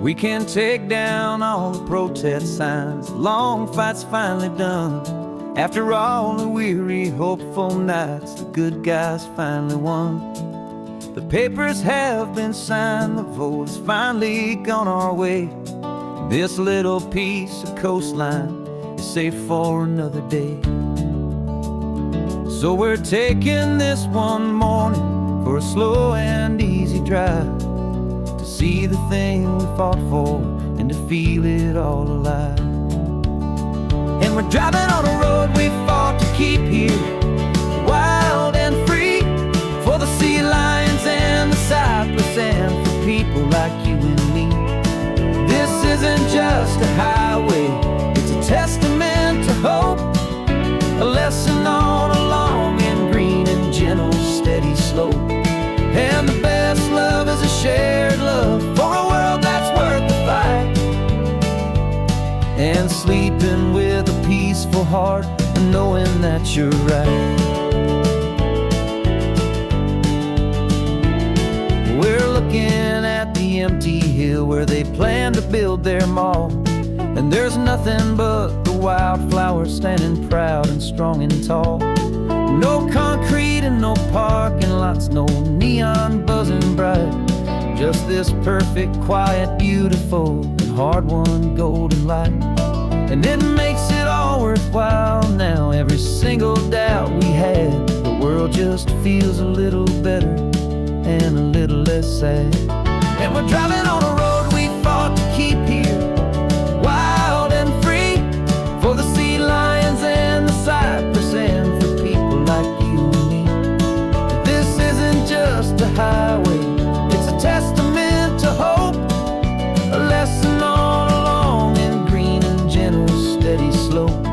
We can take down all the protest signs. Long fight's finally done. After all the weary, hopeful nights, the good guys finally won. The papers have been signed, the vote has finally gone our way. This little piece of coastline is safe for another day. So we're taking this one morning for a slow and easy drive, to see the thing we fought for and to feel it all alive. And we're driving on a road we fought to keep here, wild and free, for the sea lions and the cypress and for people like you and me. This isn't just a highway, it's a testament to hope, a lesson on a long and green and gentle steady slope. And the best love is a shared love for a world that's worth the fight, and sleeping with a peaceful heart and knowing that you're right. We're looking at the empty hill where they plan to build their mall, and there's nothing but the wildflowers standing proud and strong and tall. No concrete and no parking lots, no neon buzzing bright, just this perfect, quiet, beautiful, and hard-won golden light. And it makes it all worthwhile now, every single doubt we had. The world just feels a little better and a little less sad. And we're driving on a road we fought to keep here, wild and free, for the sea lions and the cypress and for people like you and me. This isn't just a highway, it's a testament to hope, a lesson on a long and green and gentle steady slope.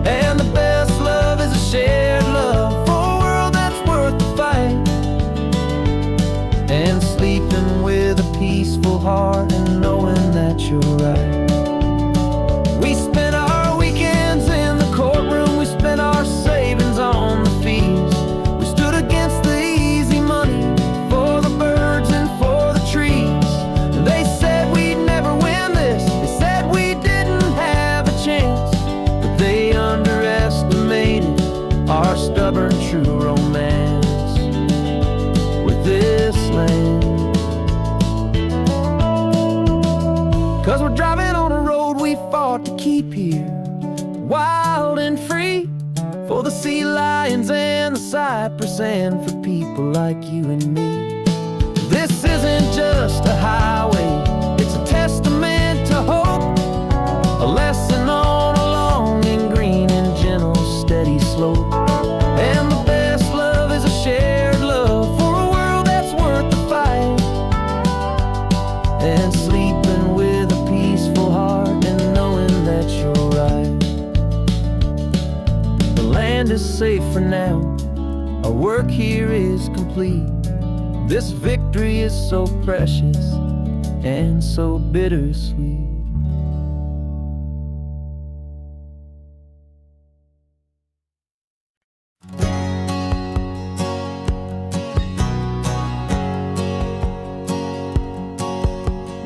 And the best love is a shared love for a world that's worth the fight, and sleeping with a peaceful heart and knowing that you're right. We spent our weekends in the courtroom, we spent our savings on the fees. We stood against the easy money for the birds and for the trees. They said we'd never win this, they said we didn't have a chance, but they underestimated our stubborn true romance with this land. 'Cause we're driving on a road we fought to keep here, wild and free, for the sea lions and the cypress and for people like you and me. This isn't just a highway, it's a testament to hope, a lesson on a long and green and gentle steady slope. And the best love is a shared love for a world that's worth the fight, and sleeping with a peaceful heart and knowing that you're right. The land is safe for now, our work here is complete. This victory is so precious and so bittersweet.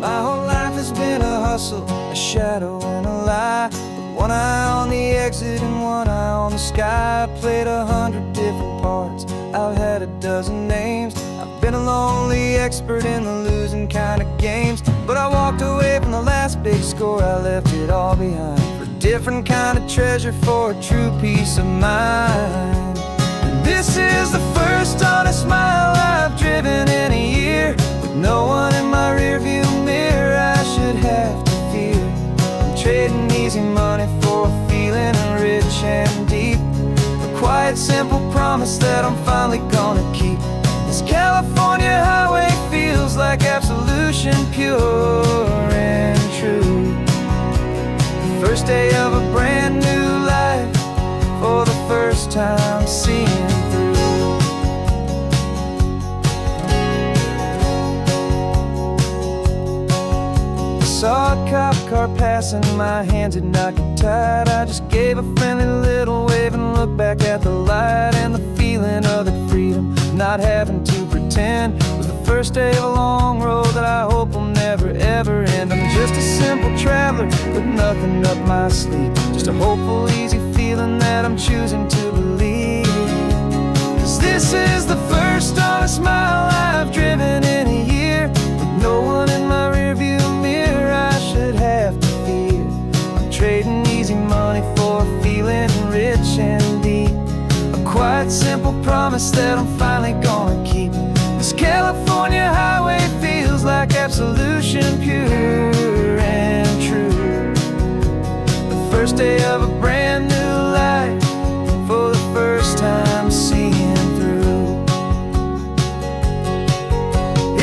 My whole life has been a hustle, a shadow and a lie, with one eye on the exit and one eye on the sky. I played 100 different parts, I've had a dozen names. I've been a lonely expert in the losing kind of games, but I walked away from the last big score, I left it all behind for a different kind of treasure, for a true peace of mind. And this is the first honest mile I've driven in a year, with no one in my rearview mirror I should have to fear. I'm trading easy money for a feeling rich and deep, a quiet simple promise that I'm finally gonna keep. This California highway feels like absolution, pure and true. The first day of a brand new life, for the first time seeing through. Saw a cop car passing, my hands had not got tied. I just gave a friendly little wave and looked back at the light, and the feeling of that freedom, not having to pretend, was the first first day of a long road that I hope will never ever end. I'm just a simple traveler with nothing up my sleeve, just a hopeful, easy feeling that I'm choosing to believe. 'Cause this is the first honest mile I've driven in a year, with no one in my rearview mirror I should have to fear. I'm trading easy money for a feeling rich and deep, a quiet, simple promise that I'm finally gonna keep. This California highway feels like absolution, pure and true. The first day of a brand new life, for the first time seeing through.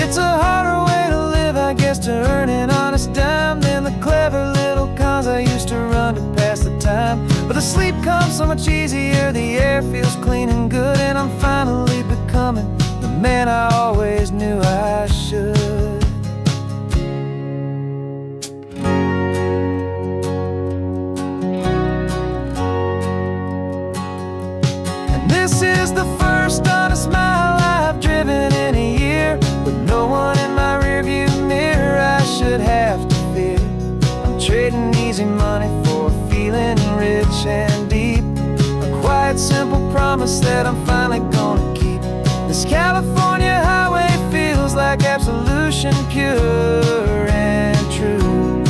It's a harder way to live, I guess, to earn an honest dime than the clever little cons I used to run to pass the time. But the sleep comes so much easier, the air feels clean and good, and I'm finally becoming the man I always knew I should. And this is the first honest mile I've driven in a year, with no one in my rearview mirror I should have to fear. I'm trading easy money for a feeling rich and deep, a quiet, simple promise that I'm finally gonna keep. This California highway feels like absolution, pure and true.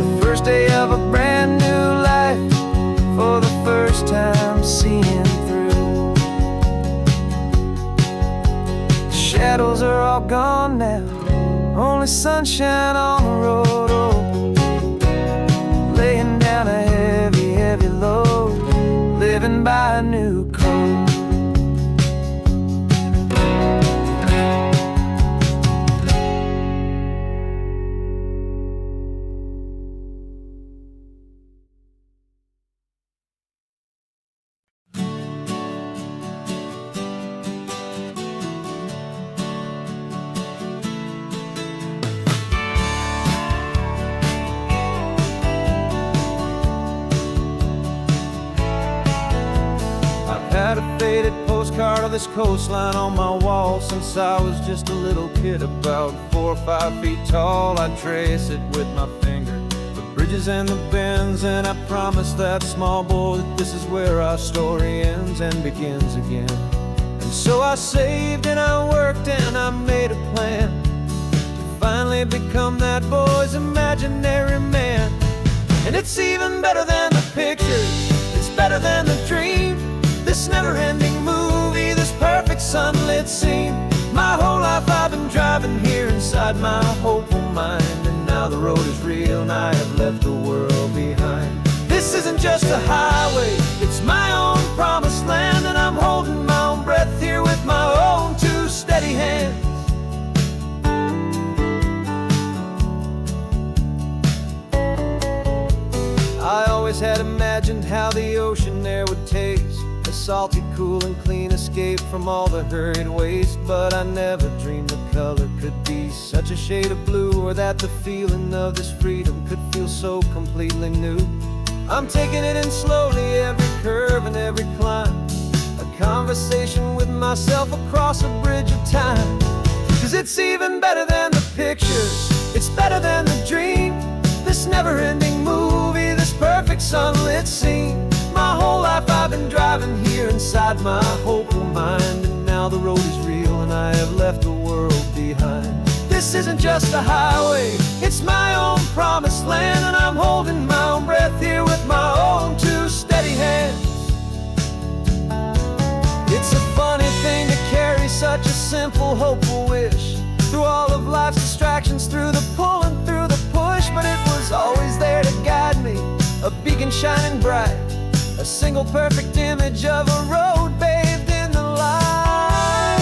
The first day of a brand new life, for the first time seeing through. The shadows are all gone now, only sunshine on the road. Oh, laying down a heavy, heavy load, living by a new code. Had a faded postcard of this coastline on my wall since I was just a little kid, about 4 or 5 feet tall. I trace it with my finger, the bridges and the bends, and I promise that small boy that this is where our story ends and begins again. And so I saved and I worked and I made a plan to finally become that boy's imaginary man. And it's even better than the pictures, it's better than the dream, this never-ending movie, this perfect sunlit scene. My whole life I've been driving here inside my hopeful mind, and now the road is real and I have left the world behind. This isn't just a highway, it's my own promised land, and I'm holding my own breath here with my own 2 steady hands. I always had imagined how the ocean air would taste, a salty, cool and clean escape from all the hurried waste. But I never dreamed the color could be such a shade of blue, or that the feeling of this freedom could feel so completely new. I'm taking it in slowly, every curve and every climb, a conversation with myself across a bridge of time. 'Cause it's even better than the pictures, it's better than the dream, this never-ending movie, this perfect sunlit scene. My whole life I've been driving here inside my hopeful mind, and now the road is real and I have left the world behind. This isn't just a highway, it's my own promised land, and I'm holding my own breath here with my own 2 steady hands. It's a funny thing to carry such a simple, hopeful wish through all of life's distractions, through the pull and through the push, but it was always there to guide me, a beacon shining bright, a single perfect image of a road bathed in the light.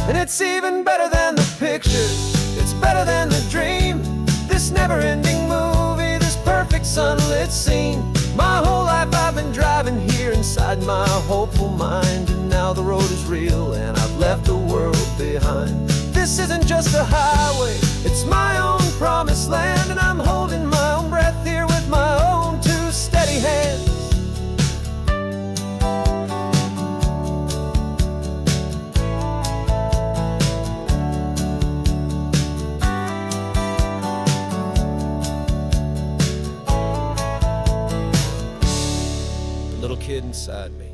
And it's even better than the pictures, it's better than the dream, this never-ending movie, this perfect sunlit scene. My whole life I've been driving here inside my hopeful mind, and now the road is real and I've left the world behind. This isn't just a highway, it's my own promised land, and I'm holding my own breath here with my own two steady hands. The little kid inside me.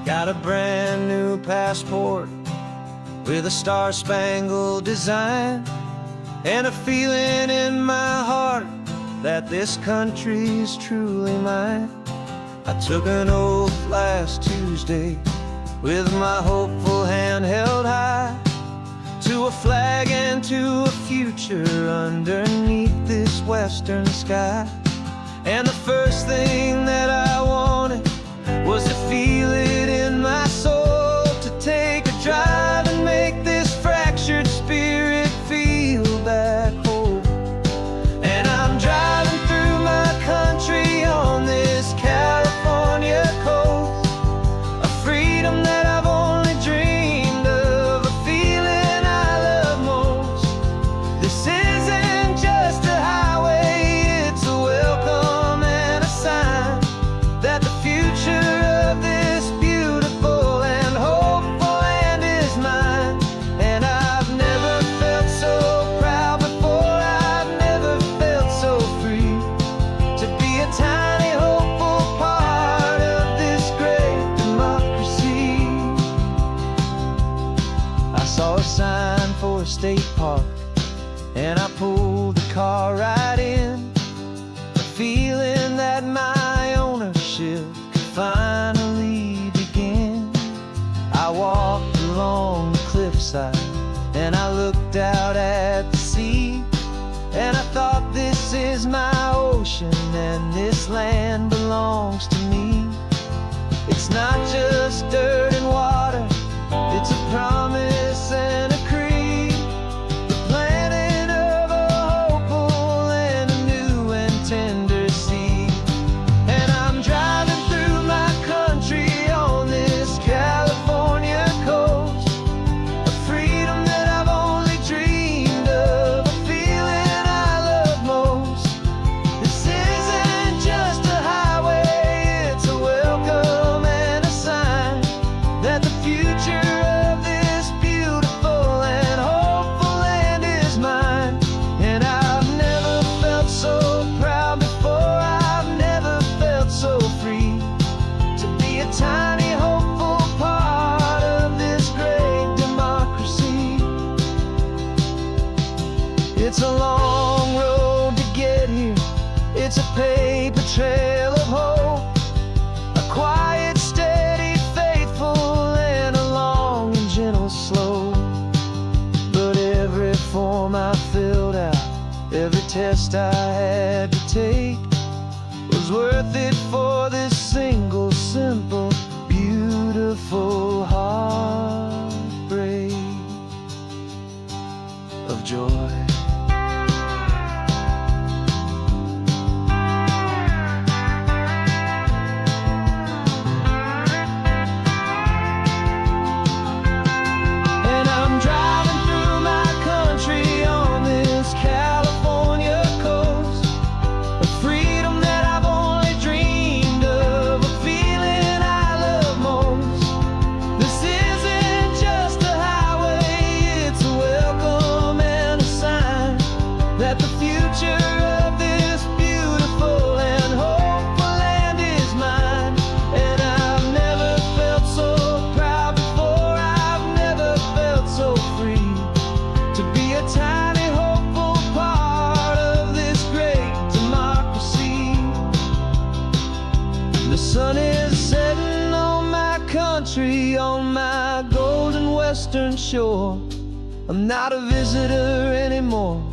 Got a brand new passport with a star-spangled design, and a feeling in my heart that this country's truly mine. I took an oath last Tuesday with my hopeful hand held high, to a flag and to a future underneath this western sky. And the first thing that I wanted was to feel it in my soul, to take a drive and make this fractured spirit feel back home. And I'm driving through my country on this California coast, a freedom that I've only dreamed of, a feeling I love most. This isn't just a highway, it's a welcome and a sign that the future of this beautiful and hopeful land is mine. And I've never felt so proud before, I've never felt so free, to be a tiny hopeful part of this great democracy. I saw a sign for a state park, and I pulled the car right in, a feeling that my ownership could finally begin. I walked along the cliffside and I looked out at the sea, and I thought, this is my ocean and this land belongs to me. It's not just dirt and water, it's a promise and a creed, the planting of a hopeful and a new and tender seed. And I'm driving through my country on this California coast, a freedom that I've only dreamed of, a feeling I love most. This isn't just a highway, it's a welcome and a sign that the future of this beautiful and hopeful land is mine. And I've never felt so proud before, I've never felt so free, to be a tiny hopeful part of this great democracy. It's a long road to get here, it's a paper trail of hope, a quiet, steady, faithful, and a long and gentle slope. But every form I filled out, every test I had to take, was worth it for this single, simple, beautiful heartbreak of joy. And I'm driving through my country on this California coast, a freedom that I've only dreamed of, a feeling I love most. This isn't just a highway, it's a welcome and a sign that the future of this beautiful and hopeful land is mine. And I've never felt so proud before, I've never felt so free, to be a tiny hopeful part of this great democracy. The sun is setting on my country, on my golden western shore. I'm not a visitor anymore,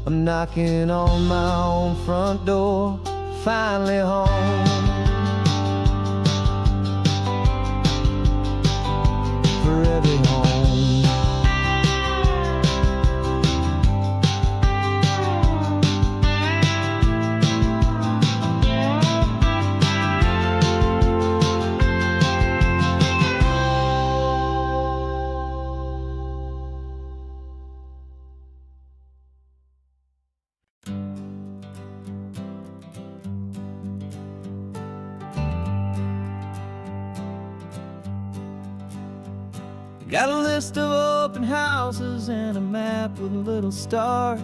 I'm knocking on my own front door, finally home. For every Got a list of open houses and a map with little stars.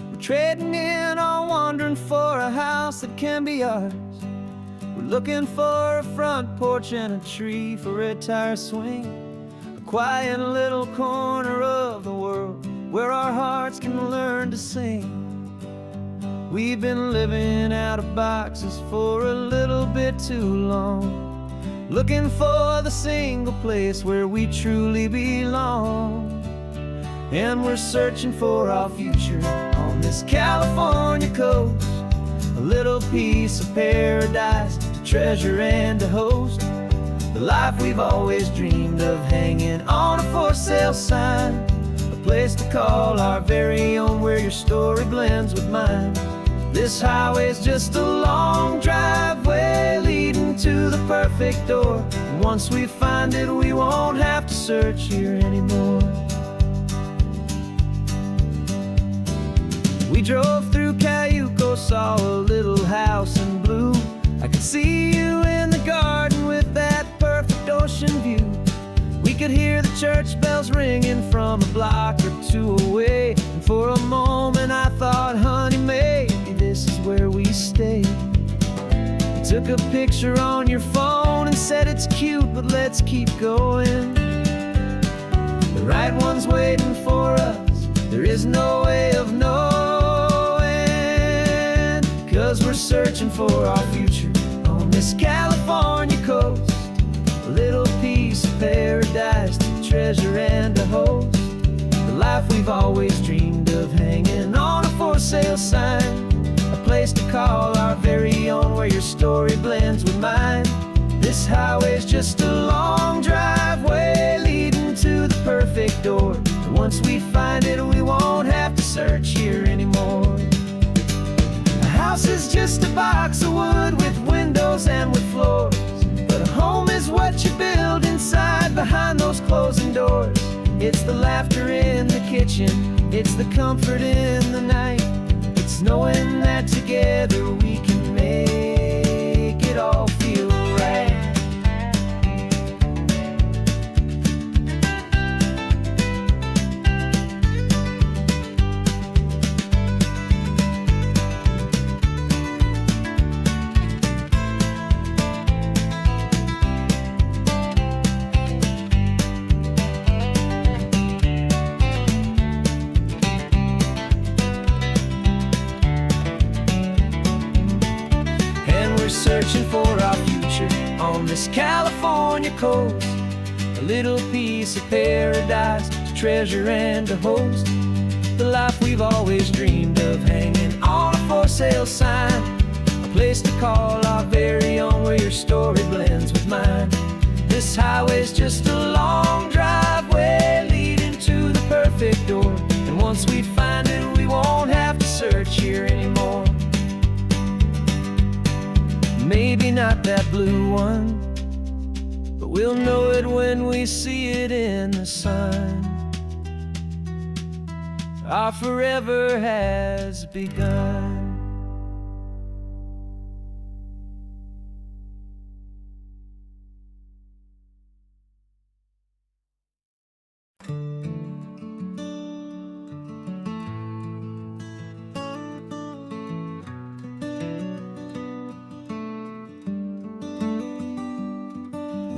We're trading in or wandering for a house that can be ours. We're looking for a front porch and a tree for a tire swing, a quiet little corner of the world where our hearts can learn to sing. We've been living out of boxes for a little bit too long, looking for the single place where we truly belong. And we're searching for our future on this California coast, a little piece of paradise to treasure and to host, the life we've always dreamed of hanging on a for sale sign, a place to call our very own where your story blends with mine. This highway's just a long driveway leading to the perfect door, and once we find it we won't have to search here anymore. We drove through Cayuco, saw a little house in blue. I could see you in the garden with that perfect ocean view. We could hear the church bells ringing from a block or two away, and for a moment I thought, honey, maybe this is where we stay. You took a picture on your phone and said it's cute, but let's keep going. The right one's waiting for us, there is no way of knowing, 'cause we're searching for our future on this California coast, a little piece of paradise to treasure and to host, the life we've always dreamed of hanging on a for sale sign, a place to call our very own where your story blends with mine. This highway's just a long driveway leading to the perfect door, and once we find it we won't have to search here anymore. A house is just a box of wood with windows and with floors, but a home is what you build inside behind those closing doors. It's the laughter in the kitchen, it's the comfort in the night, it's knowing that together we can make it all feel right. Searching for our future on this California coast, a little piece of paradise to treasure and to host, the life we've always dreamed of hanging on a for sale sign, a place to call our very own where your story blends with mine. This highway's just a long driveway leading to the perfect door, and once we find it we won't have to search here anymore. Maybe not that blue one, but we'll know it when we see it in the sun. Our forever has begun.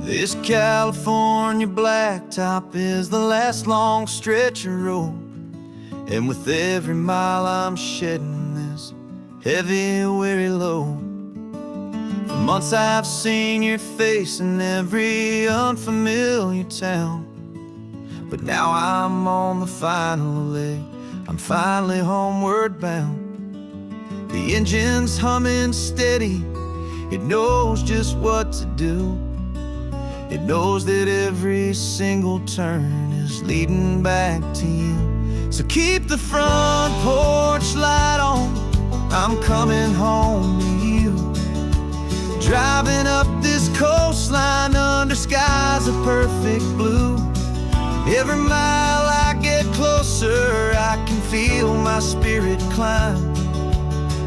This California blacktop is the last long stretch of road, and with every mile I'm shedding this heavy, weary load. For months I've seen your face in every unfamiliar town, but now I'm on the final leg, I'm finally homeward bound. The engine's humming steady, it knows just what to do. It knows that every single turn is leading back to you. So keep the front porch light on, I'm coming home to you. Driving up this coastline under skies of perfect blue. Every mile I get closer, I can feel my spirit climb,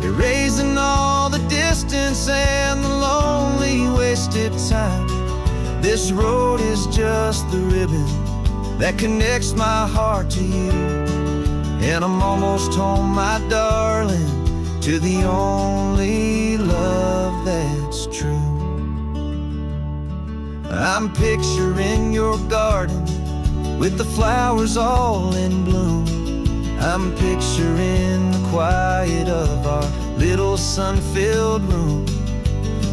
erasing all the distance and the lonely wasted time. This road is just the ribbon that connects my heart to you. And I'm almost home, my darling, to the only love that's true. I'm picturing your garden with the flowers all in bloom. I'm picturing the quiet of our little sun-filled room.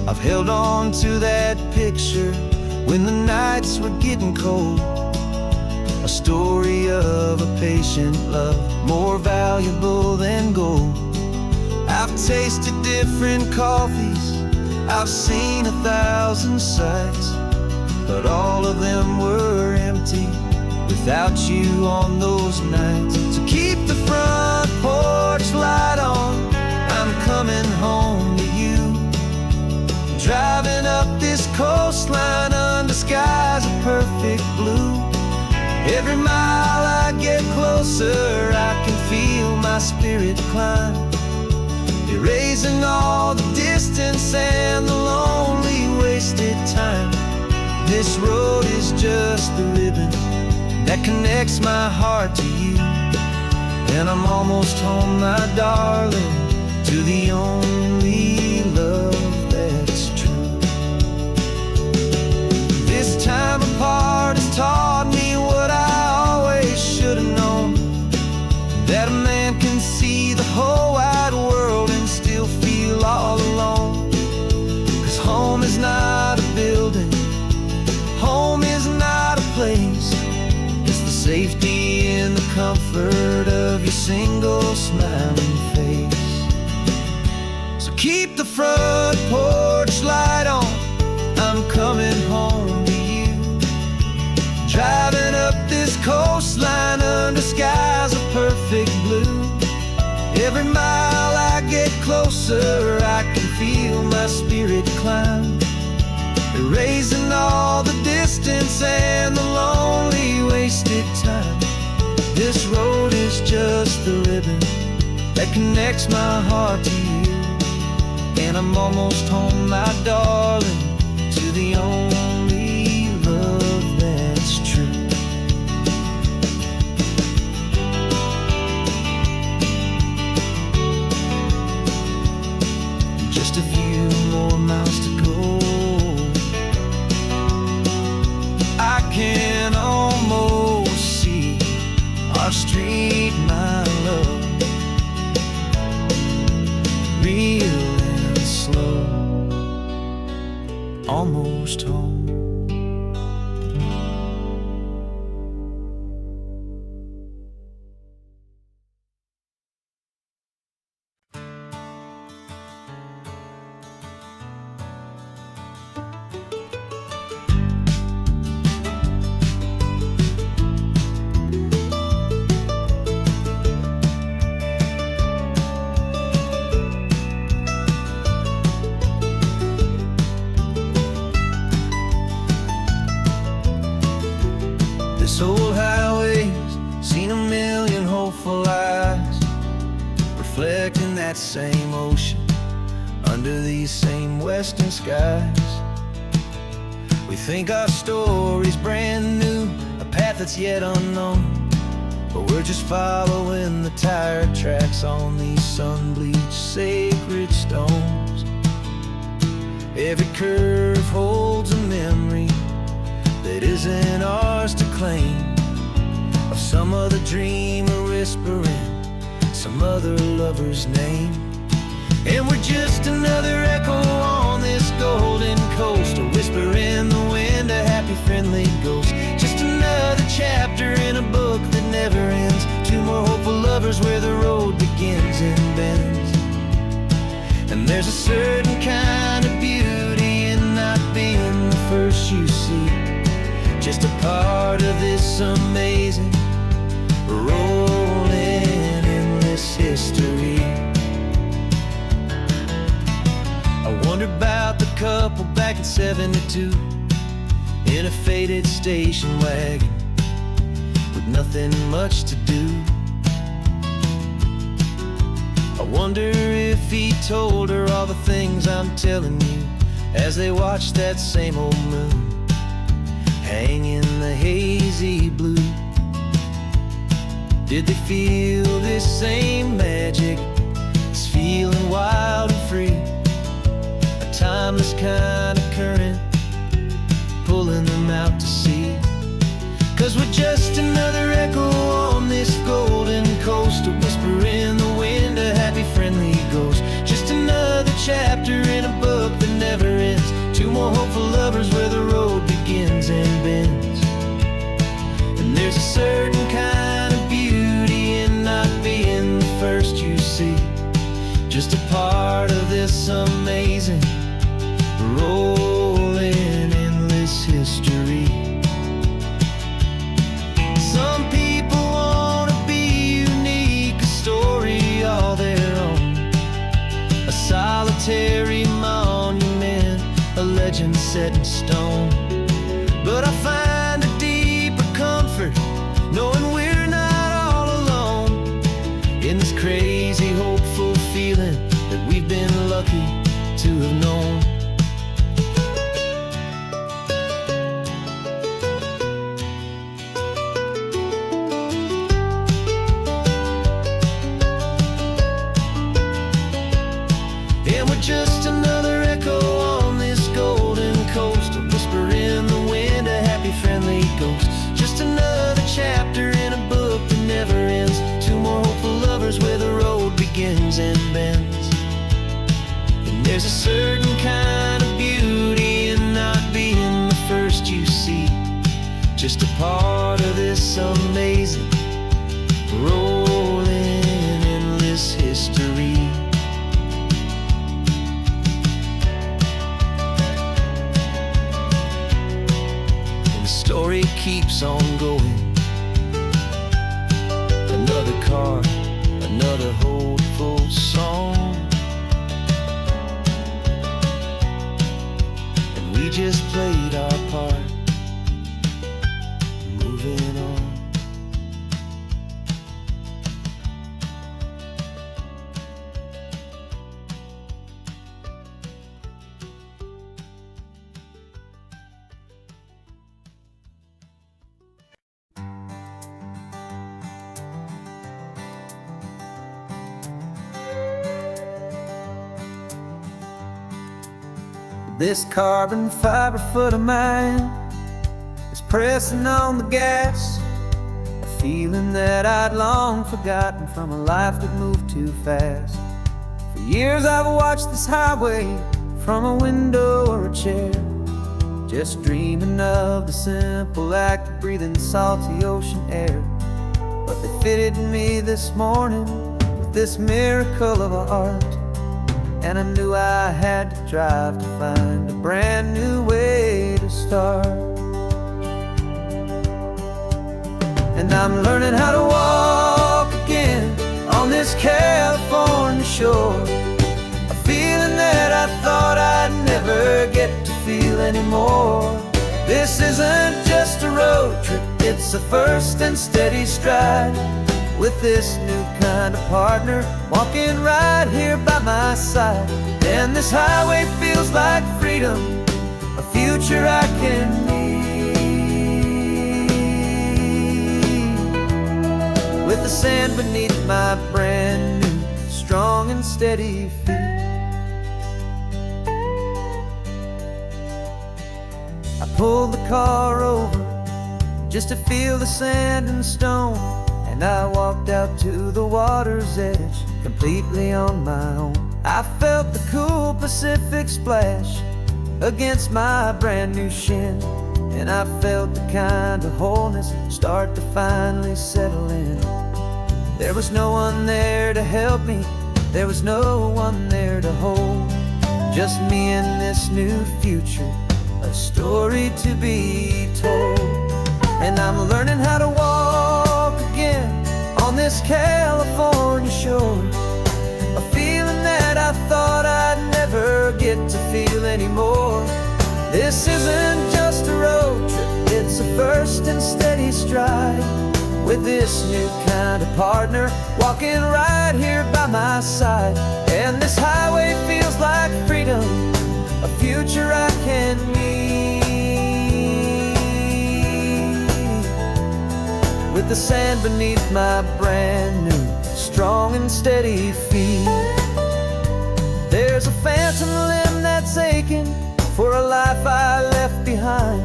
I've held on to that picture when the nights were getting cold. A story of a patient love, more valuable than gold. I've tasted different coffees, I've seen 1,000 sights, but all of them were empty without you on those nights. So keep the front porch light on, I'm coming home to you. Driving up this coastline under skies of perfect blue. Every mile I get closer, I can feel my spirit climb, erasing all the distance and the lonely wasted time. This road is just the ribbon that connects my heart to you. And I'm almost home, my darling, to the only love that's true. This time apart has taught me what I always should have known, that a man can see the whole wide world and still feel all alone. 'Cause home is not a building, home is not a place, it's the safety and the comfort of your single smiling face. So keep the front porch light on, I'm coming home to you. Driving up this coastline under skies of perfect blue. Every mile I get closer, I can feel my spirit climb, erasing all the distance and the lonely wasted time. This road is just the ribbon that connects my heart to you. And I'm almost home, my darling, to the only love that's true. Just a few more miles to go, I can almost see our street, my love, real and slow, almost home. This old highway's seen a million hopeful eyes, reflecting that same ocean under these same western skies. We think our story's brand new, a path that's yet unknown, but we're just following the tire tracks on these sun-bleached sacred stones. Every curve holds a memory that isn't ours to claim, of some other dreamer whispering some other lover's name. And we're just another echo on this golden coast, a whisper in the wind, a happy friendly ghost. Just another chapter in a book that never ends, two more hopeful lovers where the road begins and bends. And there's a certain kind of beauty in not being the first you see, just a part of this amazing rolling endless history. I wonder about the couple back in '72 in a faded station wagon with nothing much to do. I wonder if he told her all the things I'm telling you as they watched that same old moon hang in the hazy blue. Did they feel this same magic, this feeling wild and free? A timeless kind of current pulling them out to sea. 'Cause we're just another echo on this golden coast, a whisper in the wind, a happy friendly ghost. Just another chapter in a book that never ends. Two more hopeful lovers where the road begins and bends. And there's a certain kind of beauty in not being the first you see. Just a part of this amazing, rolling, endless history. Some people want to be unique, a story all their own, a solitary monument, a legend set in stone. But I find a deeper comfort knowing we're not all alone in this crazy, hopeful feeling that we've been lucky to have known. And we're just another echo on this golden coast, a whisper in the wind, a happy friendly ghost. Just another chapter in a book that never ends. Two more hopeful lovers where the road begins and bends. And there's a certain kind of beauty in not being the first you see. Just a part of this amazing, rolling, endless history. Story keeps on going. Another card, another hopeful song, and we just played our part, moving on. This carbon fiber foot of mine is pressing on the gas, a feeling that I'd long forgotten from a life that moved too fast. For years I've watched this highway from a window or a chair, just dreaming of the simple act of breathing salty ocean air. But they fitted me this morning with this miracle of art, and I knew I had to drive to find a brand new way to start. And I'm learning how to walk again on this California shore, a feeling that I thought I'd never get to feel anymore. This isn't just a road trip, it's a first and steady stride, with this new kind of partner walking right here by my side. And this highway feels like freedom, a future I can need, with the sand beneath my brand new, strong and steady feet. I pulled the car over just to feel the sand and stone, and I walked out to the water's edge, completely on my own. I felt the cool Pacific splash against my brand new shin, and I felt the kind of wholeness start to finally settle in. There was no one there to help me, there was no one there to hold, just me and this new future, a story to be told. And I'm learning how to walk again on this California shore, a feeling that I thought I'd never get to feel anymore. This isn't just a road trip, it's a first and steady stride, with this new kind of partner walking right here by my side. And this highway feels like freedom, a future I can need, with the sand beneath my brand new, strong and steady feet. There's a phantom limb that's aching for a life I left behind,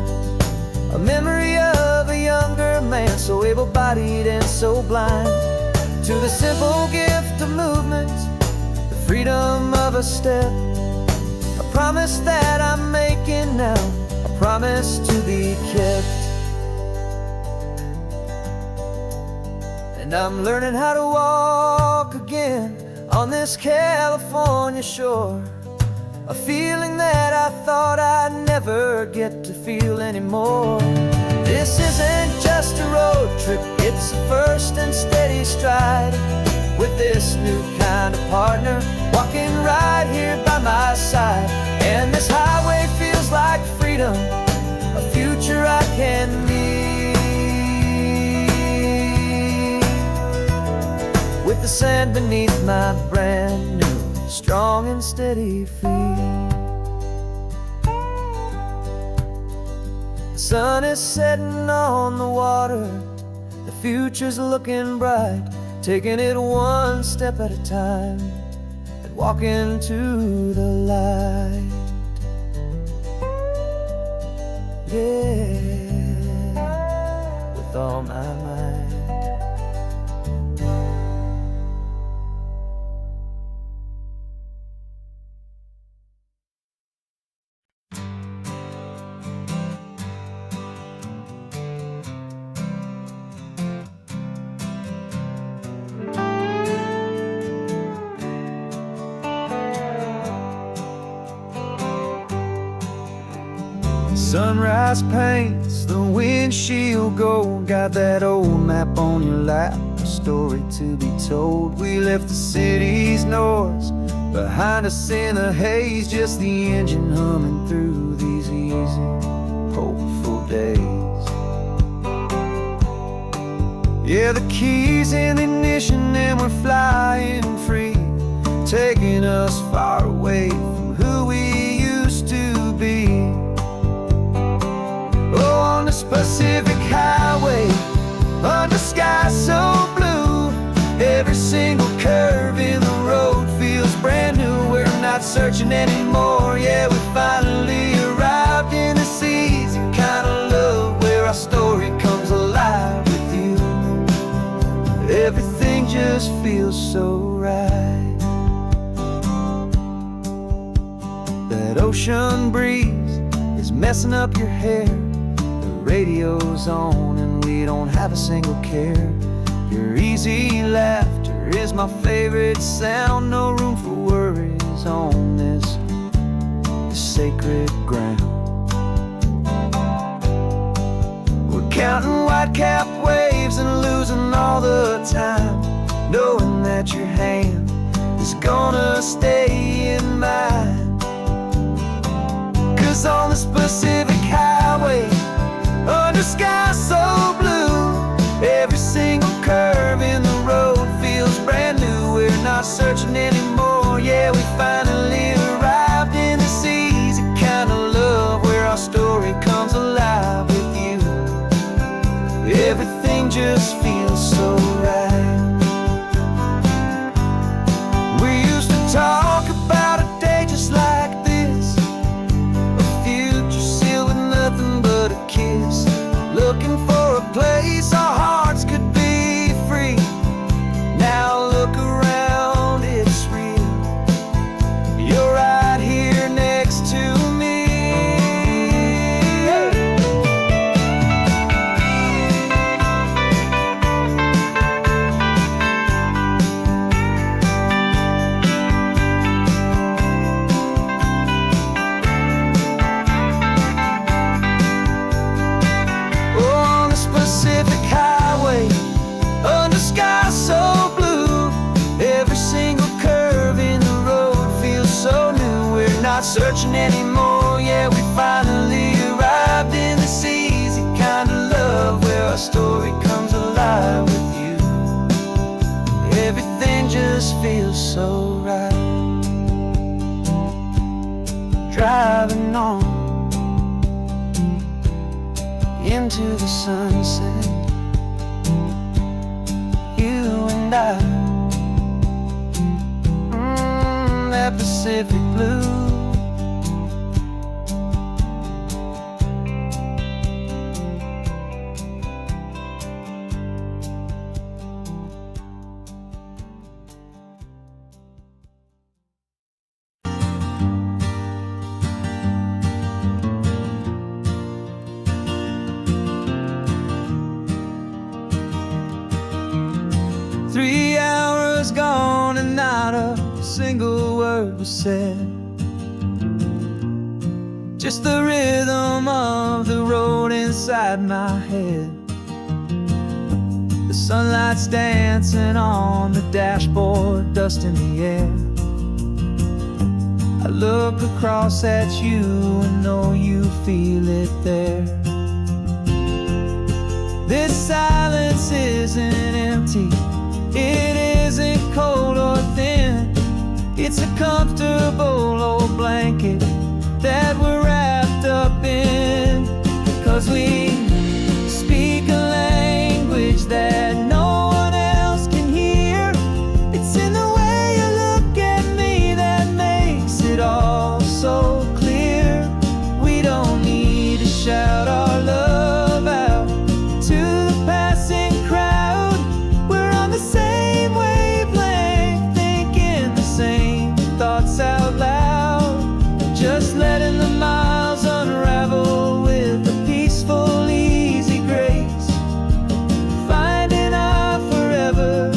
a memory of a younger man, so able-bodied and so blind. To the simple gift of movement, the freedom of a step, a promise that I'm making now, a promise to be kept. And I'm learning how to walk again on this California shore, a feeling that I thought I'd never get to feel anymore. This isn't just a road trip, it's a first and steady stride, with this new kind of partner walking right here by my side. And this highway feels like freedom, a future I can meet, with the sand beneath my brand new, strong and steady feet. The sun is setting on the water, the future's looking bright, taking it one step at a time and walking to the light. Yeah, with all my might. Sunrise paints the windshield gold, got that old map on your lap, a story to be told. We left the city's noise behind us in the haze, just the engine humming through these easy, hopeful days. Yeah, the keys in the ignition and we're flying free, taking us far away from who we used to be. Oh, on this Pacific highway, under sky so blue, every single curve in the road feels brand new. We're not searching anymore, yeah, we finally arrived in this easy kind of love, where our story comes alive with you. Everything just feels so right. That ocean breeze is messing up your hair, radio's on and we don't have a single care. Your easy laughter is my favorite sound, no room for worries on this sacred ground. We're counting white-capped waves and losing all the time, knowing that your hand is gonna stay in mine. 'Cause on this Pacific highway, under sky so blue, every single curve in the road feels brand new. We're not searching anymore, yeah, we finally arrived in this easy kind of love, where our story comes alive with you. Everything just feels so right. We used to talk about a day just like this, a future sealed with nothing but a kiss, looking for a place our hearts could be free. Now look around, it's real, you're right here next to me. Pacific highway, under sky so blue, every single curve in the road feels so new. We're not searching anymore, yeah, we finally arrived in this easy kind of love, where our story comes alive with you. Everything just feels so right. Driving on into the sunset, and I, that Pacific blue. Three hours gone and not a single word was said. Just the rhythm of the road inside my head. The sunlight's dancing on the dashboard, dust in the air. I look across at you and know you feel it there. This silence isn't empty, it isn't cold or thin. It's a comfortable old blanket that we're wrapped up in. 'Cause we speak a language that no one else can hear. It's in the way you look at me that makes it all so clear. We don't need to shout our love out to the passing crowd. We're on the same wavelength, thinking the same thoughts out loud. Just letting the miles unravel with a peaceful, easy grace. Finding our forever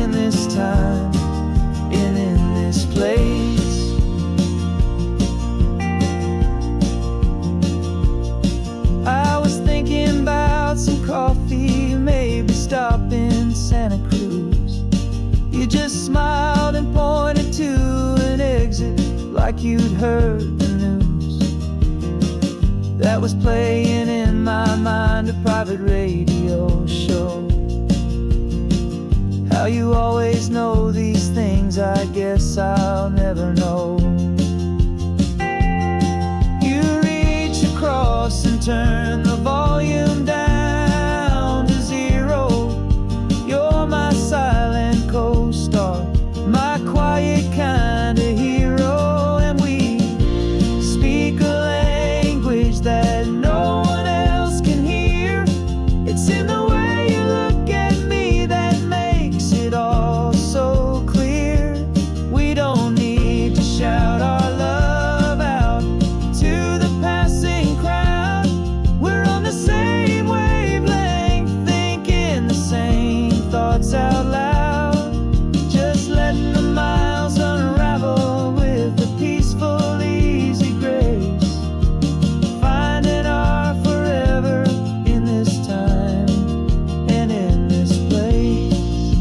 in this time and in this place. I was thinking about some coffee, maybe stop in Santa Cruz. You just smiled and pointed to an exit like you'd heard the news. That was playing in my mind, a private radio show. How you always know these things, I guess I'll never know. You reach across and turn the volume down to zero. You're my silent co-star, my quiet kind of hero. And we speak a language that no one else can hear. It's in the way you look at me that makes it all so clear. We don't need to shout our love out to the passing crowd. We're on the same wavelength, thinking the same thoughts out loud. Just letting the miles unravel with a peaceful, easy grace. Finding our forever in this time and in this place.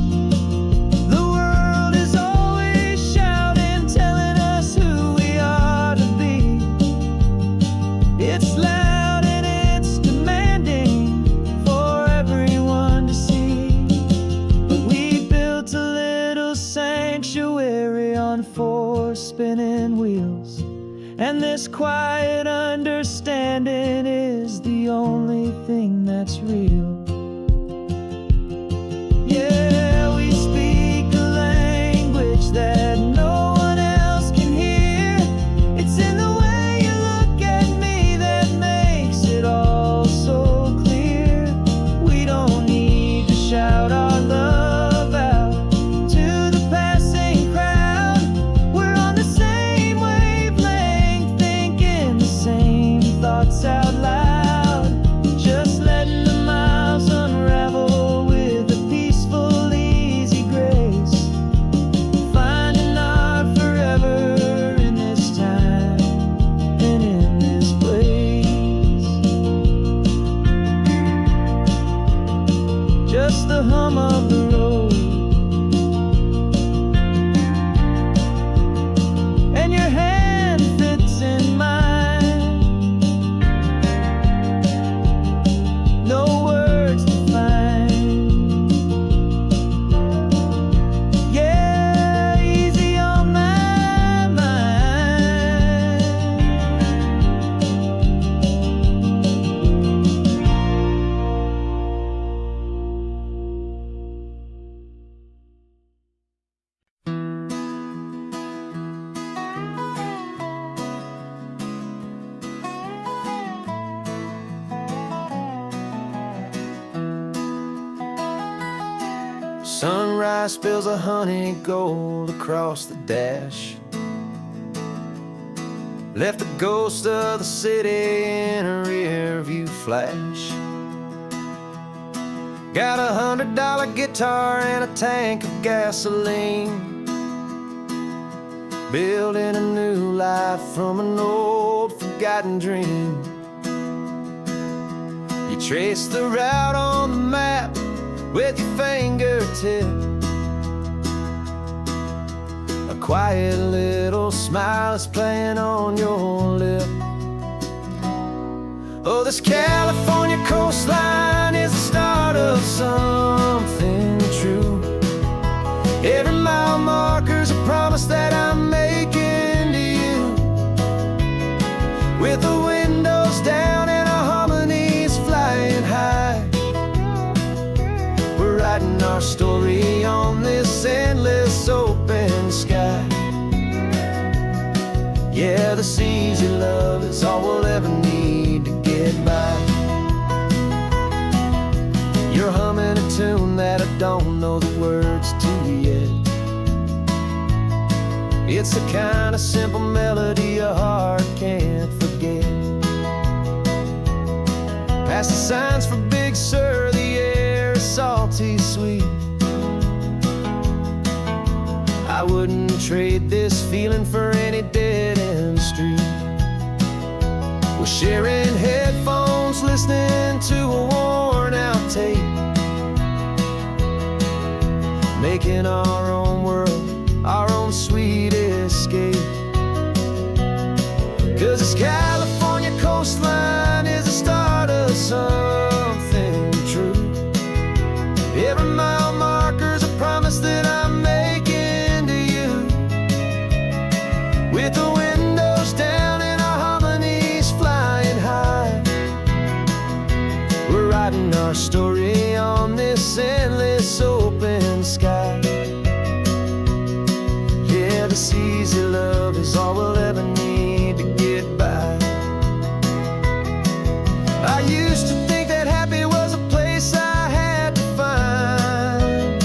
The world is always shouting, telling us who we are to be. It's loud and it's demanding for everyone to see. But we built a little sanctuary on four spinning wheels, and this quiet understanding is the only thing that's real. Yeah, we speak a language that no one else can hear. It's in the way you look at me that makes it all so clear. We don't need to shout our love out to the passing crowd. We're on the same wavelength, thinking the same thoughts out loud. Just letting the miles unravel with a peaceful, easy grace. Finding our forever in this time and in this place. Just the hum of the road and your hand fits in mine. No words to find. Yeah, easy on my mind. Sunrise spills a honey gold across the dash. Left the ghost of the city in a rear view flash. Got $100 guitar and a tank of gasoline, building a new life from an old forgotten dream. You trace the route on the map with your fingertip, a quiet little smile is playing on your lip. Oh, this California coastline is the start of something true. Every mile marker's a promise that I'm making to you. With the windows down and our harmonies flying high, we're writing our story on this endless open sky. Yeah, this easy love is all we'll ever need to get by. You're humming a tune that I don't know the words to yet. It's the kind of simple melody a heart can't forget. Past the signs for Big Sur, the air is salty sweet. I wouldn't trade this feeling for any dead-end street. We're sharing headphones, listening to a worn-out tape, making our own world, our own sweet escape. 'Cause this California coastline is the start of something true. Every mile marker's a promise that I'm making to you. With the windows down and our harmonies flying high, we're writing our story on this endless open sky. Yeah, this easy love is all we'll ever need to get by. I used to think that happy was a place I had to find,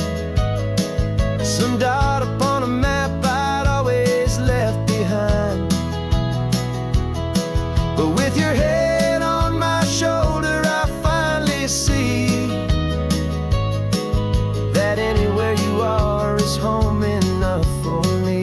some dot upon a map I'd always left behind. But with your head on my shoulder, I finally see that anywhere you are is home enough for me.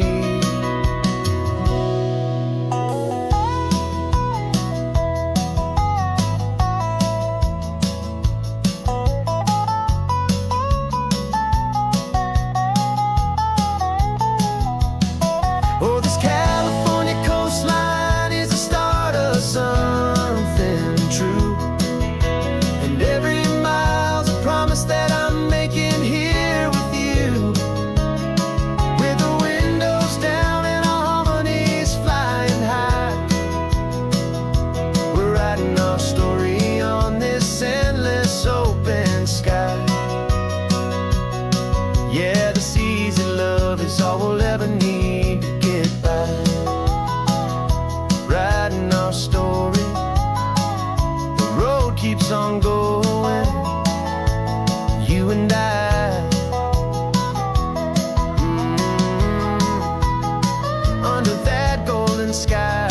Oh, this California coastline is the start of something true. And every mile's a promise that I'm making here with you. With the windows down and our harmonies flying high, we're writing our story on this endless open sky. Yeah, this easy love is all we'll ever need to get by. Writing our story, the road keeps on going, you and I. Under that golden sky.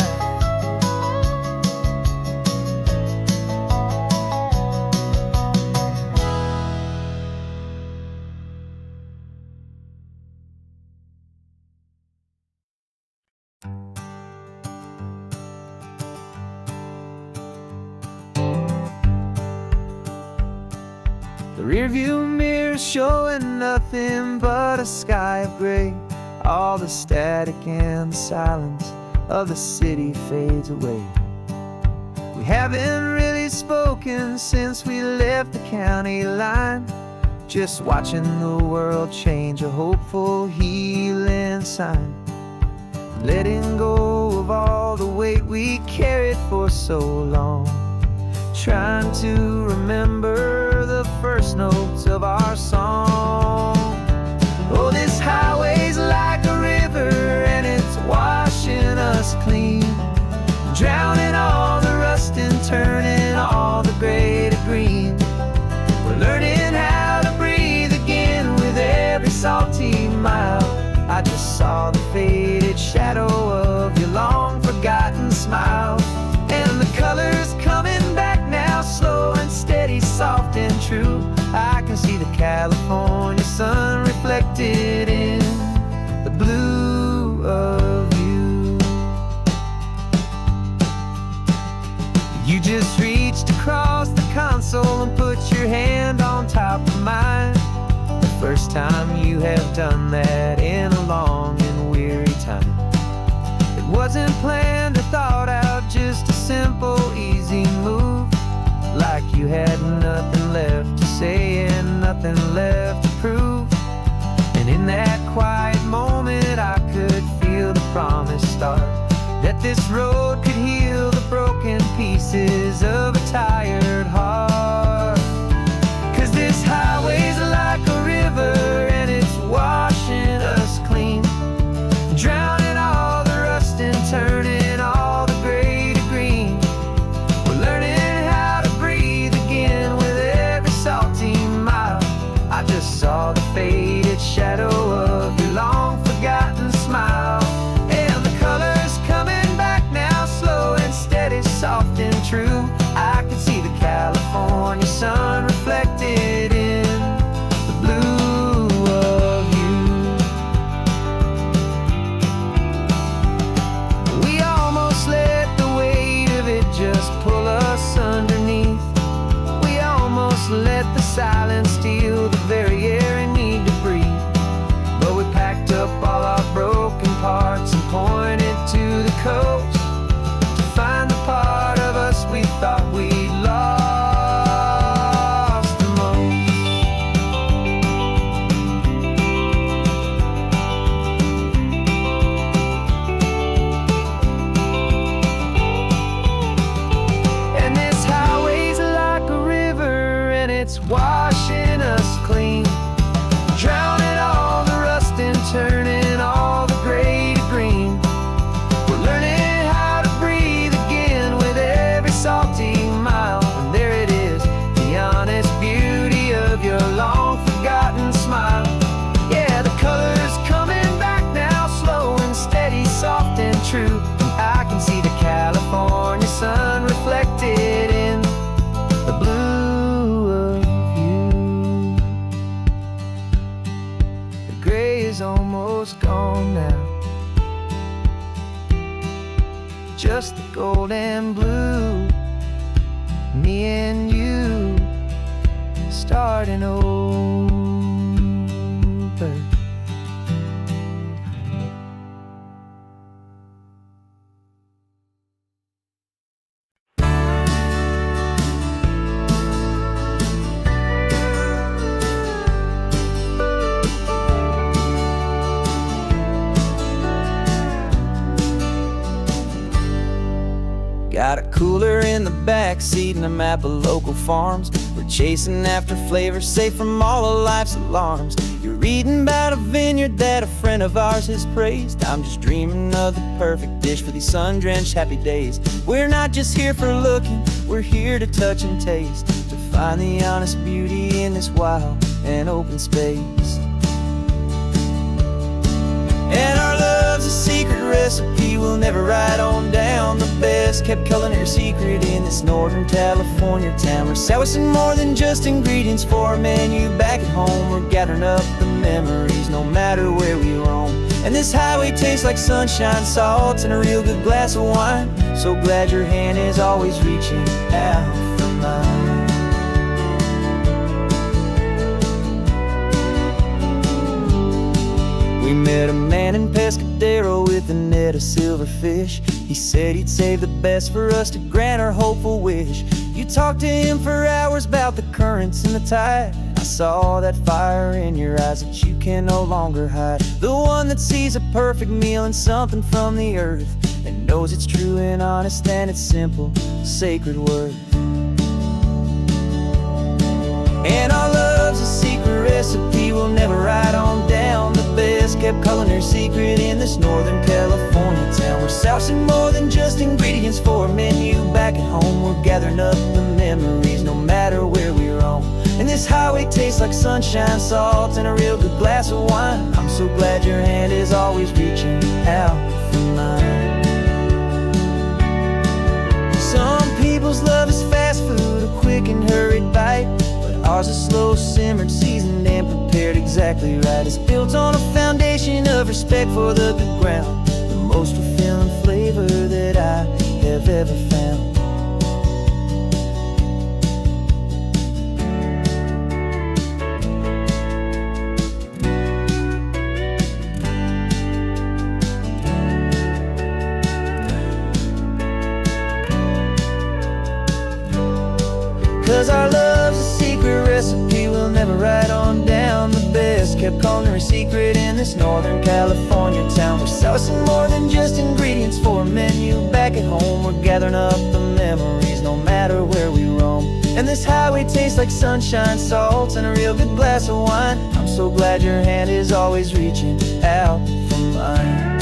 The rearview mirror's showing nothing but a sky of gray. All the static and the silence of the city fades away. We haven't really spoken since we left the county line, just watching the world change, a hopeful healing sign. Letting go of all the weight we carried for so long, trying to remember the first notes of our song. Oh, this highway's like a river and it's washing us clean, drowning all the rust and turning all the gray to green. We're learning how to breathe again with smile. And the colors coming back now, slow and steady, soft and true. I can see the California sun reflected in the blue of you. You just reached across the console and put your hand on top of mine. The first time you have done that in a long and weary time. It wasn't planned or thought out, just a simple, easy move. Like you had nothing left to say and nothing left to prove. And in that quiet moment I could feel the promise start, that this road could heal the broken pieces of a tired heart. 'Cause this highway's like a river and it's washing us clean, drowning all the rust and turning all the gray to green. We're learning how to breathe again with every salty mile. I just saw the faded shadow of your long forgotten smile. And the colors coming back now, slow and steady, soft and true. I could see the California sun reflected in the blue of you. We almost let the weight of it just pull us underneath. We almost let the silence steal the very air I need to breathe. But we packed up all our broken parts and pointed to the coast to find the part of us we thought we'd lost the most. And this highway's like a river and it's washing us clean, drowning all the rust and turning all the gray to green. We're learning how to breathe again with every salty mile. And there it is, the honest beauty of your long forgotten smile. Yeah, the colors coming back now, slow and steady, soft and true. I can see the California sun reflected in the blue of you. The gray is almost gone now, just the gold and blue. Me and you starting over. Got a cooler in the back seat and a map of local farms. We're chasing after flavors safe from all of life's alarms. You're reading about a vineyard that a friend of ours has praised. I'm just dreaming of the perfect dish for these sun-drenched happy days. We're not just here for looking, we're here to touch and taste, to find the honest beauty in this wild and open space. And our love's a secret recipe we'll never write on down. The best kept culinary secret in this Northern California town. We're sourcing more than just ingredients for a menu back at home. We're gathering up the memories no matter where we roam. And this highway tastes like sunshine, salt, and a real good glass of wine. So glad your hand is always reaching out for mine. We met a man in Pescadero with a net of silverfish. He said he'd save the best for us to grant our hopeful wish. You talked to him for hours about the currents and the tide. I saw that fire in your eyes that you can no longer hide. The one that sees a perfect meal in something from the earth, and knows it's true and honest and it's simple, sacred worth. And our love's a secret recipe we'll never write on down. The best kept culinary secret in this Northern California town. We're sourcing more than just ingredients for a menu back at home. We're gathering up the memories no matter where we roam. And this highway tastes like sunshine, salt, and a real good glass of wine. I'm so glad your hand is always reaching out for mine. ours is slow simmered, seasoned and prepared exactly right. It's built on a foundation of respect for the good ground, the most fulfilling flavor that I have ever found. 'Cause our love's a secret recipe we'll never write on down. The best kept culinary secret in this Northern California town. We're sourcing more than just ingredients for a menu. Back at home we're gathering up the memories no matter where we roam. And this highway tastes like sunshine, salt, and a real good glass of wine. I'm so glad your hand is always reaching out for mine.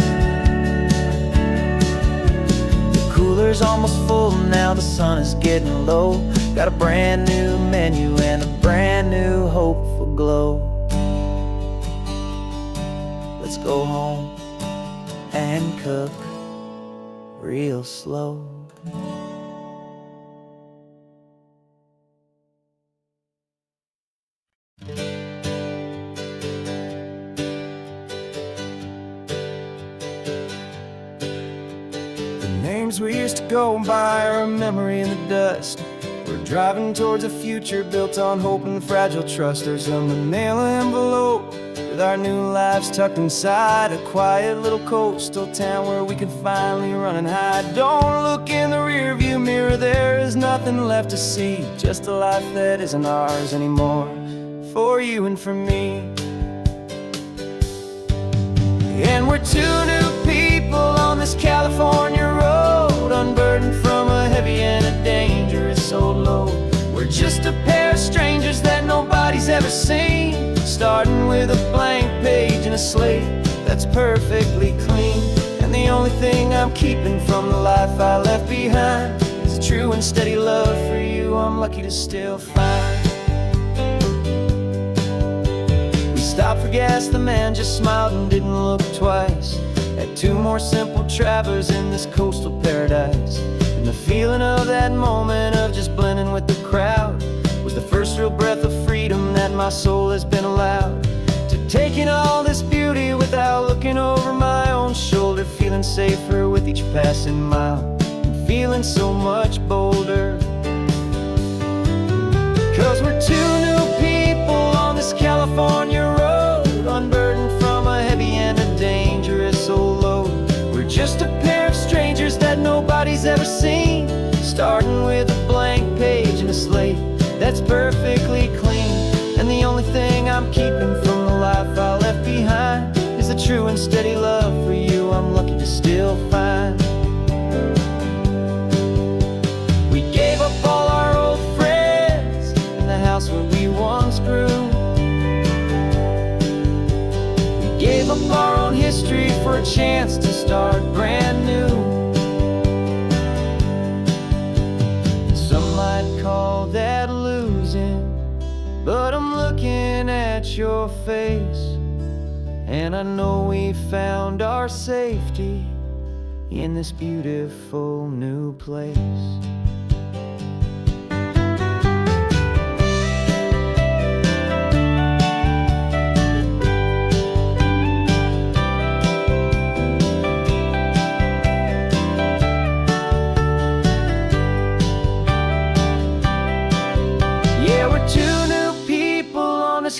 The cooler's almost full now, the sun is getting low. Got a brand new menu and a brand new hopeful glow. Let's go home and cook real slow. The names we used to go by are a memory in the dust. We're driving towards a future built on hope and fragile trust. There's a manila envelope with our new lives tucked inside, a quiet little coastal town where we can finally run and hide. Don't look in the rearview mirror, there is nothing left to see, just a life that isn't ours anymore, for you and for me. And we're two new people on this California road, unburdened from a heavy and a dangerous old load. We're just a pair of strangers that nobody's ever seen, starting with a blank page and a slate that's perfectly clean. And the only thing I'm keeping from the life I left behind is a true and steady love for you I'm lucky to still find. We stopped for gas, the man just smiled and didn't look twice. Had two more simple travelers in this coastal paradise. And the feeling of that moment of just blending with the crowd was the first real breath of freedom that my soul has been allowed to take in all this beauty without looking over my own shoulder, feeling safer with each passing mile and feeling so much bolder. 'Cause we're two new people on this California road, unburdened from a heavy and a dangerous old load. We're just a pair of strangers that nobody's ever seen, starting with a blank page and a slate that's perfectly clean. And the only thing I'm keeping from the life I left behind is a true and steady love for you I'm lucky to still find. We gave up all our old friends in the house where we once grew. We gave up our own history for a chance to start brand new. Some might call that losing, but I'm looking at your face, and I know we found our safety in this beautiful new place.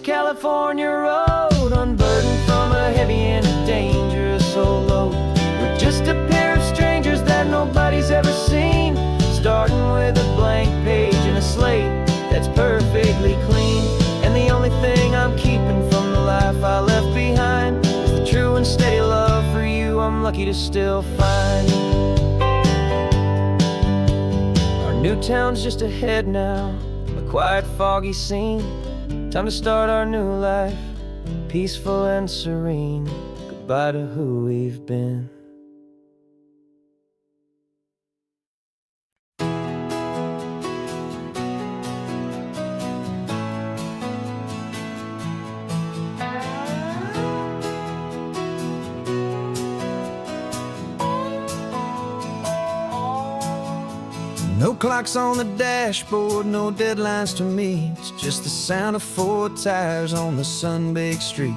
California road, unburdened from a heavy and a dangerous old load. We're just a pair of strangers that nobody's ever seen, starting with a blank page and a slate that's perfectly clean. And the only thing I'm keeping from the life I left behind is the true and steady love for you I'm lucky to still find. Our new town's just ahead now, a quiet foggy scene. Time to start our new life, peaceful and serene. Goodbye to who we've been. No clocks on the dashboard, no deadlines to me. It's just the sound of 4 tires on the sun-baked street.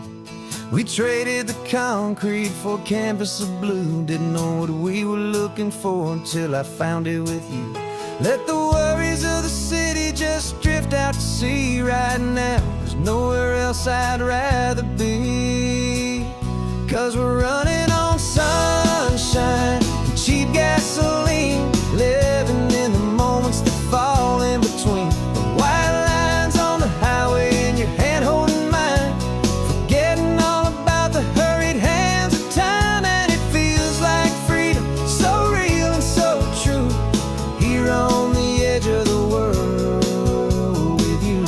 We traded the concrete for a canvas of blue. Didn't know what we were looking for until I found it with you. Let the worries of the city just drift out to sea. Right now, there's nowhere else I'd rather be. 'Cause we're running on sunshine and cheap gasoline, living in the moments that fall in between. The white lines on the highway and your hand holding mine, forgetting all about the hurried hands of time. And it feels like freedom, so real and so true, here on the edge of the world with you.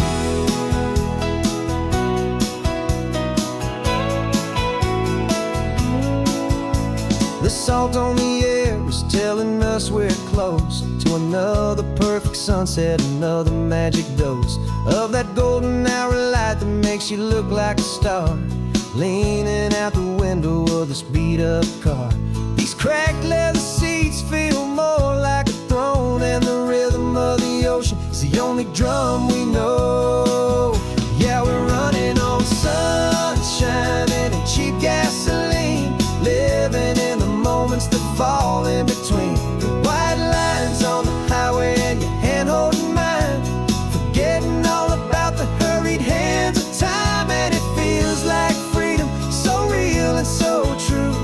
The salt on the air is telling us we're close to another perfect sunset, another magic dose of that golden hour light that makes you look like a star, leaning out the window of this beat-up car. These cracked leather seats feel more like a throne, and the rhythm of the ocean is the only drum we know. Yeah, we're running on sunshine and cheap gasoline, living in the moments that fall in between. The white lines on the highway and your hand holding mine, forgetting all about the hurried hands of time. And it feels like freedom, so real and so true,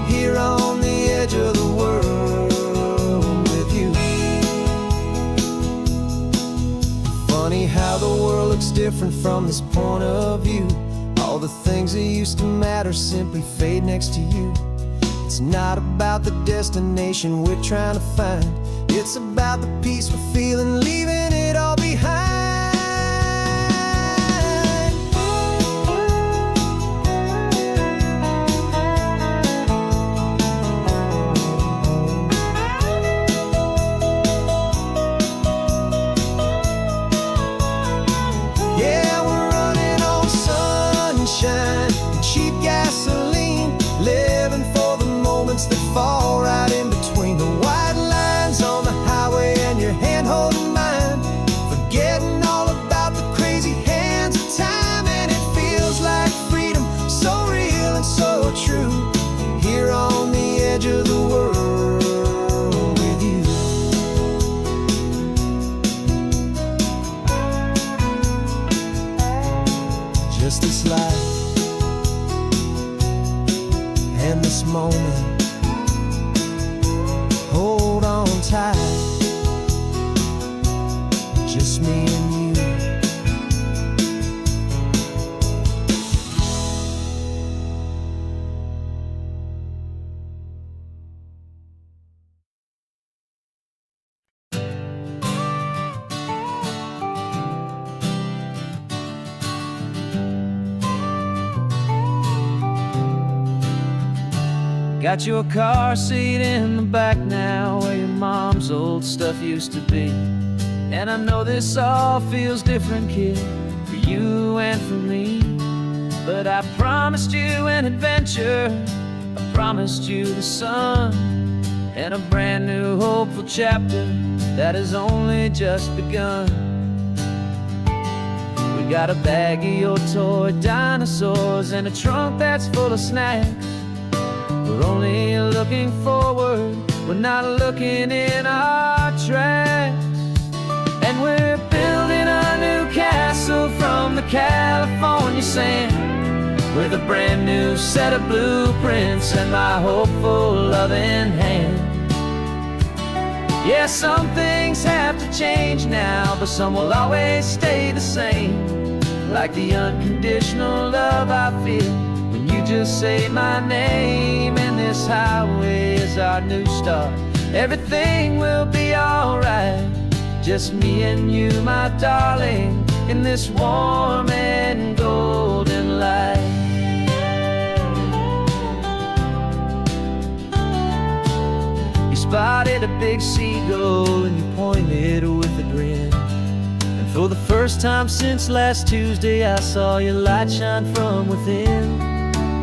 here on the edge of the world with you. Funny how the world looks different from this point of view. All the things that used to matter simply fade next to you. It's not about the destination we're trying to find, it's about the peace we're feeling, leaving it all behind. Yeah, we're running on sunshine and cheap gasoline, living for the moments that fall right in between. The white lines on the highway and your hand holding mine, forgetting all about the crazy hands of time. And it feels like freedom, so real and so true, here on the edge of the world with you. Just this life and this moment, hold on tight, just me and you. Got your car seat in the back now, where your mom's old stuff used to be. And I know this all feels different, kid, for you and for me. But I promised you an adventure, I promised you the sun, and a brand new hopeful chapter that has only just begun. We got a bag of your toy dinosaurs and a trunk that's full of snacks. We're only looking forward, we're not looking in our tracks. And we're building a new castle from the California sand, with a brand new set of blueprints and my hopeful loving hand. Yeah, some things have to change now, but some will always stay the same. Like the unconditional love I feel when you just say my name. And this highway is our new start, everything will be alright. Just me and you, my darling, in this warm and golden light. You spotted a big seagull and you pointed with a grin. And for the first time since last Tuesday, I saw your light shine from within.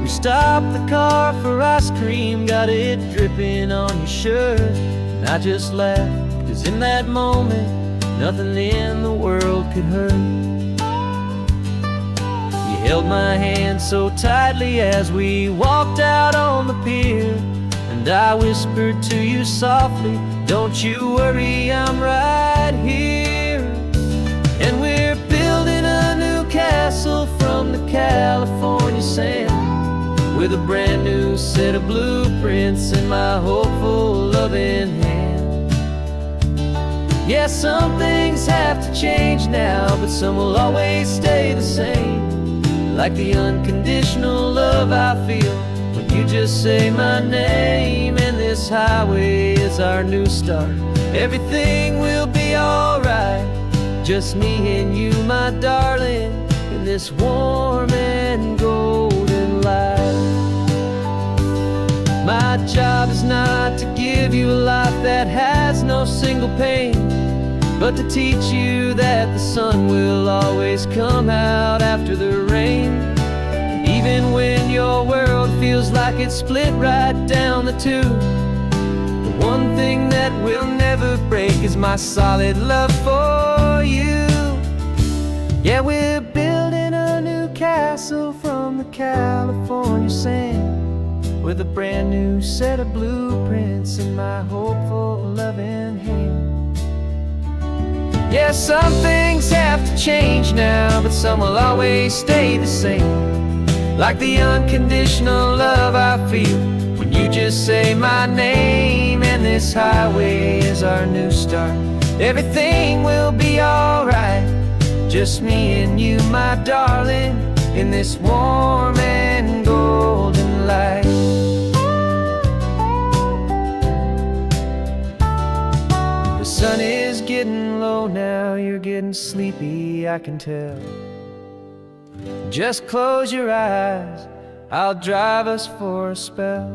We stopped the car for ice cream, got it dripping on your shirt. And I just laughed, 'cause 'cause in that moment, nothing in the world could hurt. You held my hand so tightly as we walked out on the pier, and I whispered to you softly, don't you worry, I'm right here. And we're building a new castle from the California sand, with a brand new set of blueprints in my hopeful, loving hand. Yeah, some things have to change now, but some will always stay the same. Like the unconditional love I feel when you just say my name. And this highway is our new start. Everything will be alright. Just me and you, my darling, in this warm and golden light. My job is not to give you a life that has no single pain, but to teach you that the sun will always come out after the rain. And even when your world feels like it's split right down the two, the one thing that will never break is my solid love for you. Yeah, we're building a new castle from the California sand, with a brand new set of blueprints in my hopeful, loving hand. Yeah, some things have to change now, but some will always stay the same. Like the unconditional love I feel when you just say my name. And this highway is our new start. Everything will be alright. Just me and you, my darling, in this warm and golden light. The sun is getting low now, you're getting sleepy, I can tell. Just close your eyes, I'll drive us for a spell.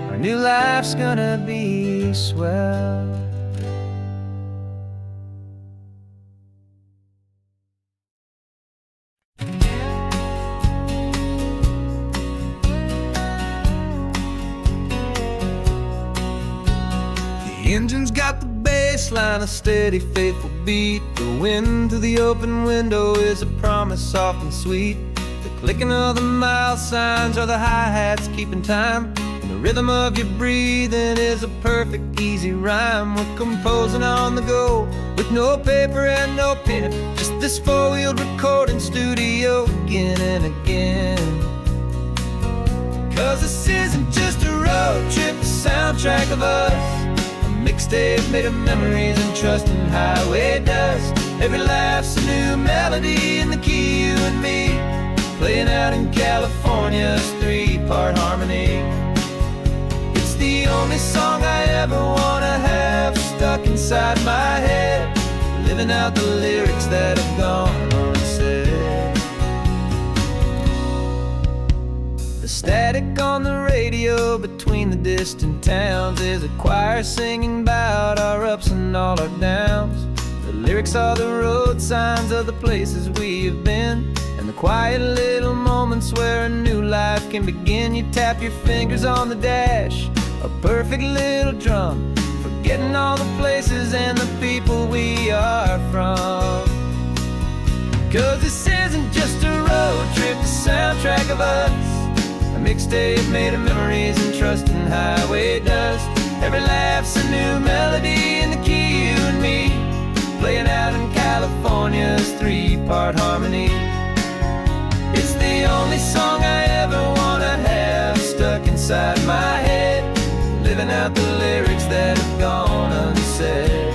Our new life's gonna be swell. The engine's got the bass line, a steady, faithful beat. The wind through the open window is a promise, soft and sweet. The clicking of the mile signs are the hi-hats keeping time, and the rhythm of your breathing is a perfect, easy rhyme. We're composing on the go, with no paper and no pen, just this four-wheeled recording studio again and again. 'Cause this isn't just a road trip, the soundtrack of us, mixtape made of memories and trust in highway dust. Every laugh's a new melody in the key, you and me, playing out in California's three-part harmony. It's the only song I ever wanna have stuck inside my head, living out the lyrics that have gone unsaid. The static on the radio between the distant towns is a choir singing about our ups and all our downs. The lyrics are the road signs of the places we have been, and the quiet little moments where a new life can begin. You tap your fingers on the dash, a perfect little drum, forgetting all the places and the people we are from. 'Cause this isn't just a road trip, the soundtrack of us, a mixtape made of memories and trust in highway dust. Every laugh's a new melody in the key, you and me, playing out in California's three-part harmony. It's the only song I ever wanna have stuck inside my head, living out the lyrics that have gone unsaid.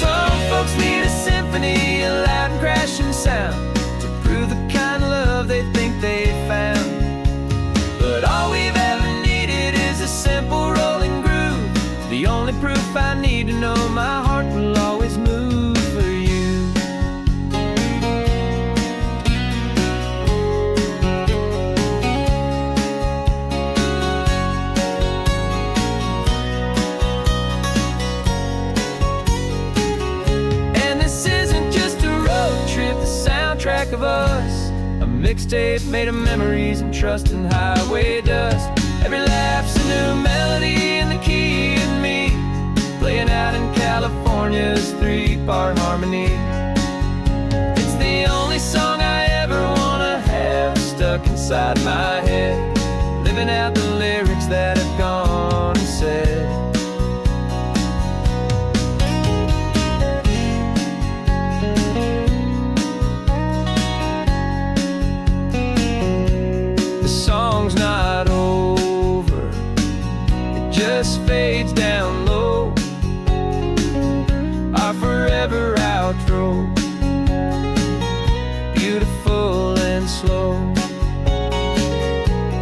Some folks need a symphony, a loud and crashing sound, to prove the kind of love they think they found. But all we've ever needed is a simple rolling groove, the only proof I need to know my heart will always move for you. And this isn't just a road trip, the soundtrack of us, a mixtape made of memories and trust in highway dust. Every laugh's a new melody in the key in me, playing out in California's three-part harmony. It's the only song I ever wanna have stuck inside my head, living out the lyrics that have gone and said. The song's not over, it just fades down low, our forever outro, beautiful and slow.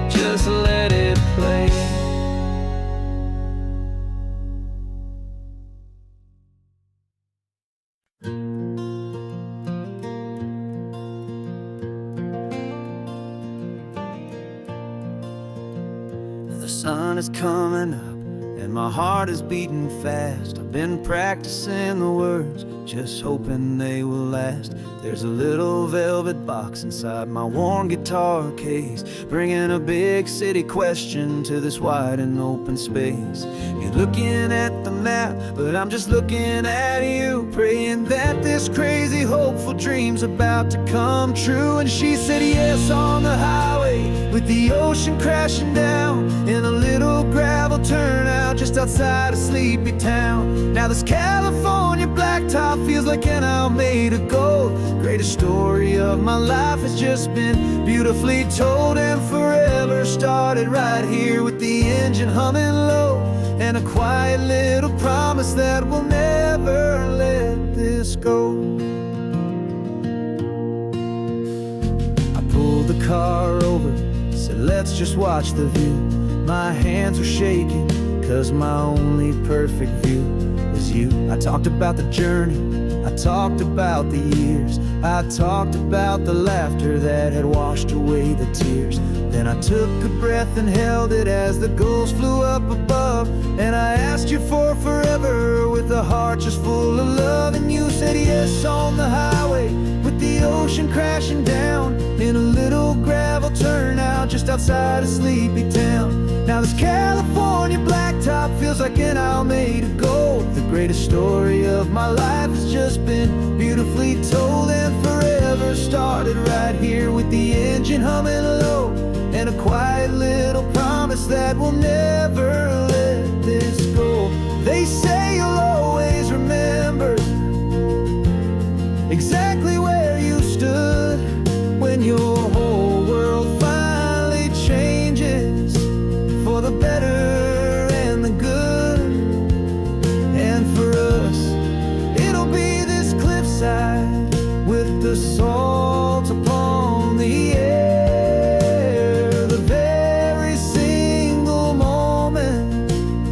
Just let it play. The sun is coming up and my heart is beating fast. I've been practicing the words, just hoping they will last. There's a little velvet box inside my worn guitar case, bringing a big city question to this wide and open space. You're looking at the map, but I'm just looking at you, praying that this crazy hopeful dream's about to come true. And she said yes on the highway, with the ocean crashing down, in a little gravel turnout just outside a sleepy town. Now this California blacktop feels like an Almeda gold. Greatest story of my life has just been beautifully told, and forever started right here with the engine humming low, and a quiet little promise that we'll never let this go. I pulled the car over, said let's just watch the view. My hands were shaking, cause my only perfect view was you. I talked about the journey, I talked about the years, I talked about the laughter that had washed away the tears. Then I took a breath and held it as the gulls flew up above, and I asked you for forever with a heart just full of love. And you said yes on the highway, with the ocean crashing down, in a little gravel turnout just outside a sleepy town. Now this California blacktop feels like an Almeda gold. The greatest story of my life has just been beautifully told, and forever started right here with the engine humming low, and a quiet little promise that we'll never let this go. They say you'll always remember exactly where you stood when your whole world finally changes for the better and the good. And for us, it'll be this cliffside with the salt upon the air. The very single moment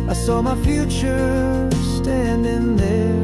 I saw my future standing there.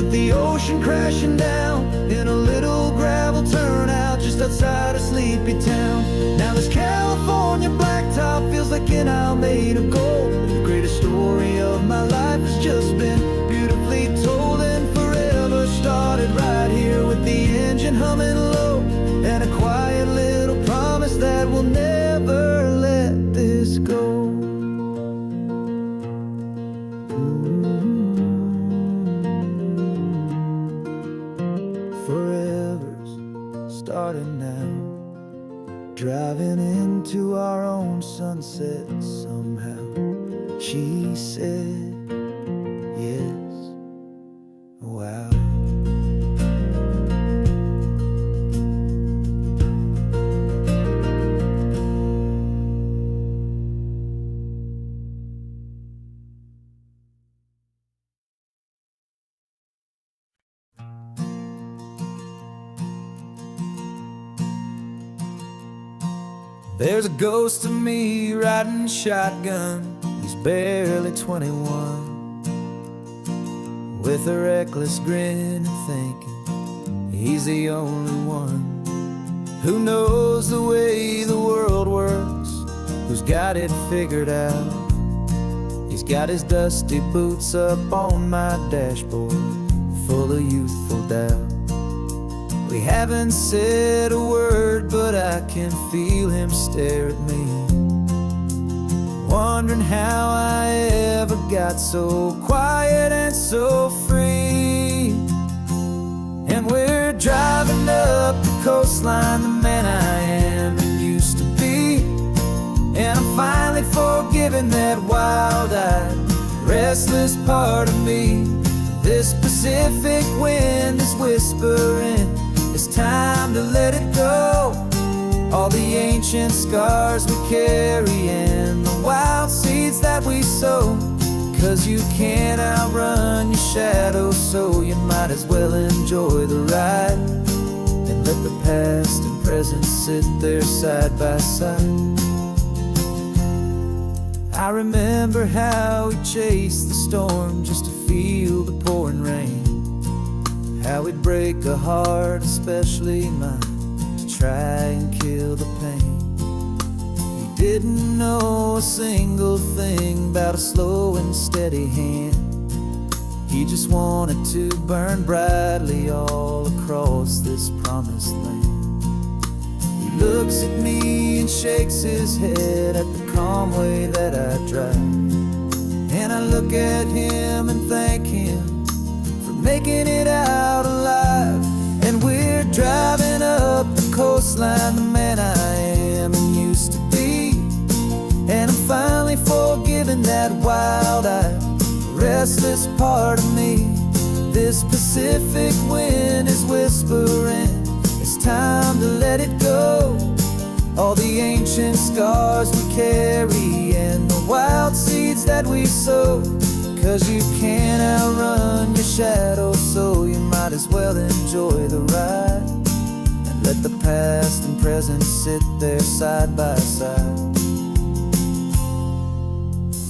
The ocean crashing down, in a little gravel turnout just outside a sleepy town. Now this California blacktop feels like an Almeda gold. The greatest story of my life has just been beautifully told, and forever started right here with the engine humming low, and a quiet little promise that we'll never let this go. Starting now, driving into our own sunset somehow. She said yes, wow. There's a ghost of me riding shotgun. He's barely 21, with a reckless grin and thinking he's the only one. Who knows the way the world works? Who's got it figured out? He's got his dusty boots up on my dashboard, full of youthful doubt. We haven't said a word, but I can feel him stare at me, wondering how I ever got so quiet and so free. And we're driving up the coastline, the man I am and used to be. And I'm finally forgiving that wild-eyed, restless part of me. This Pacific wind is whispering, it's time to let it go. All the ancient scars we carry and the wild seeds that we sow. 'Cause you can't outrun your shadow, so you might as well enjoy the ride and let the past and present sit there side by side. I remember how we chased the storm just to feel the pouring rain, how we'd break a heart, especially mine, to try and kill the pain. He didn't know a single thing about a slow and steady hand. He just wanted to burn brightly all across this promised land. He looks at me and shakes his head at the calm way that I drive, and I look at him and thank him for making it out alive. And we're driving up the coastline, the man I am and used to be. And I'm finally forgiving that wild-eyed, restless part of me. This Pacific wind is whispering, it's time to let it go. All the ancient scars we carry and the wild seeds that we sow. 'Cause you can't outrun your shadow, so you might as well enjoy the ride and let the past and present sit there side by side.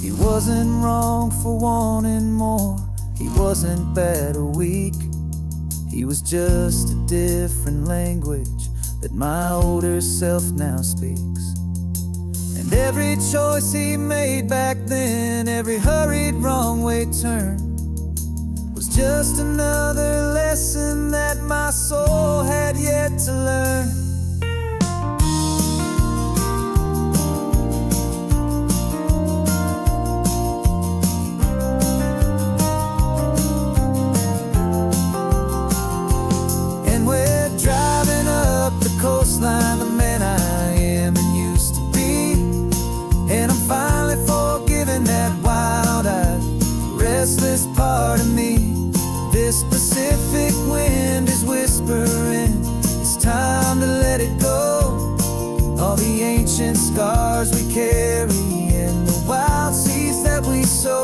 He wasn't wrong for wanting more, he wasn't bad or weak. He was just a different language that my older self now speaks. And every choice he made back then, every hurried wrong way turn, was just another lesson that my soul had yet to learn. Coastline, the man I am and used to be. And I'm finally forgiving that wild-eyed, restless part of me. This Pacific wind is whispering, it's time to let it go. All the ancient scars we carry and the wild seeds that we sow.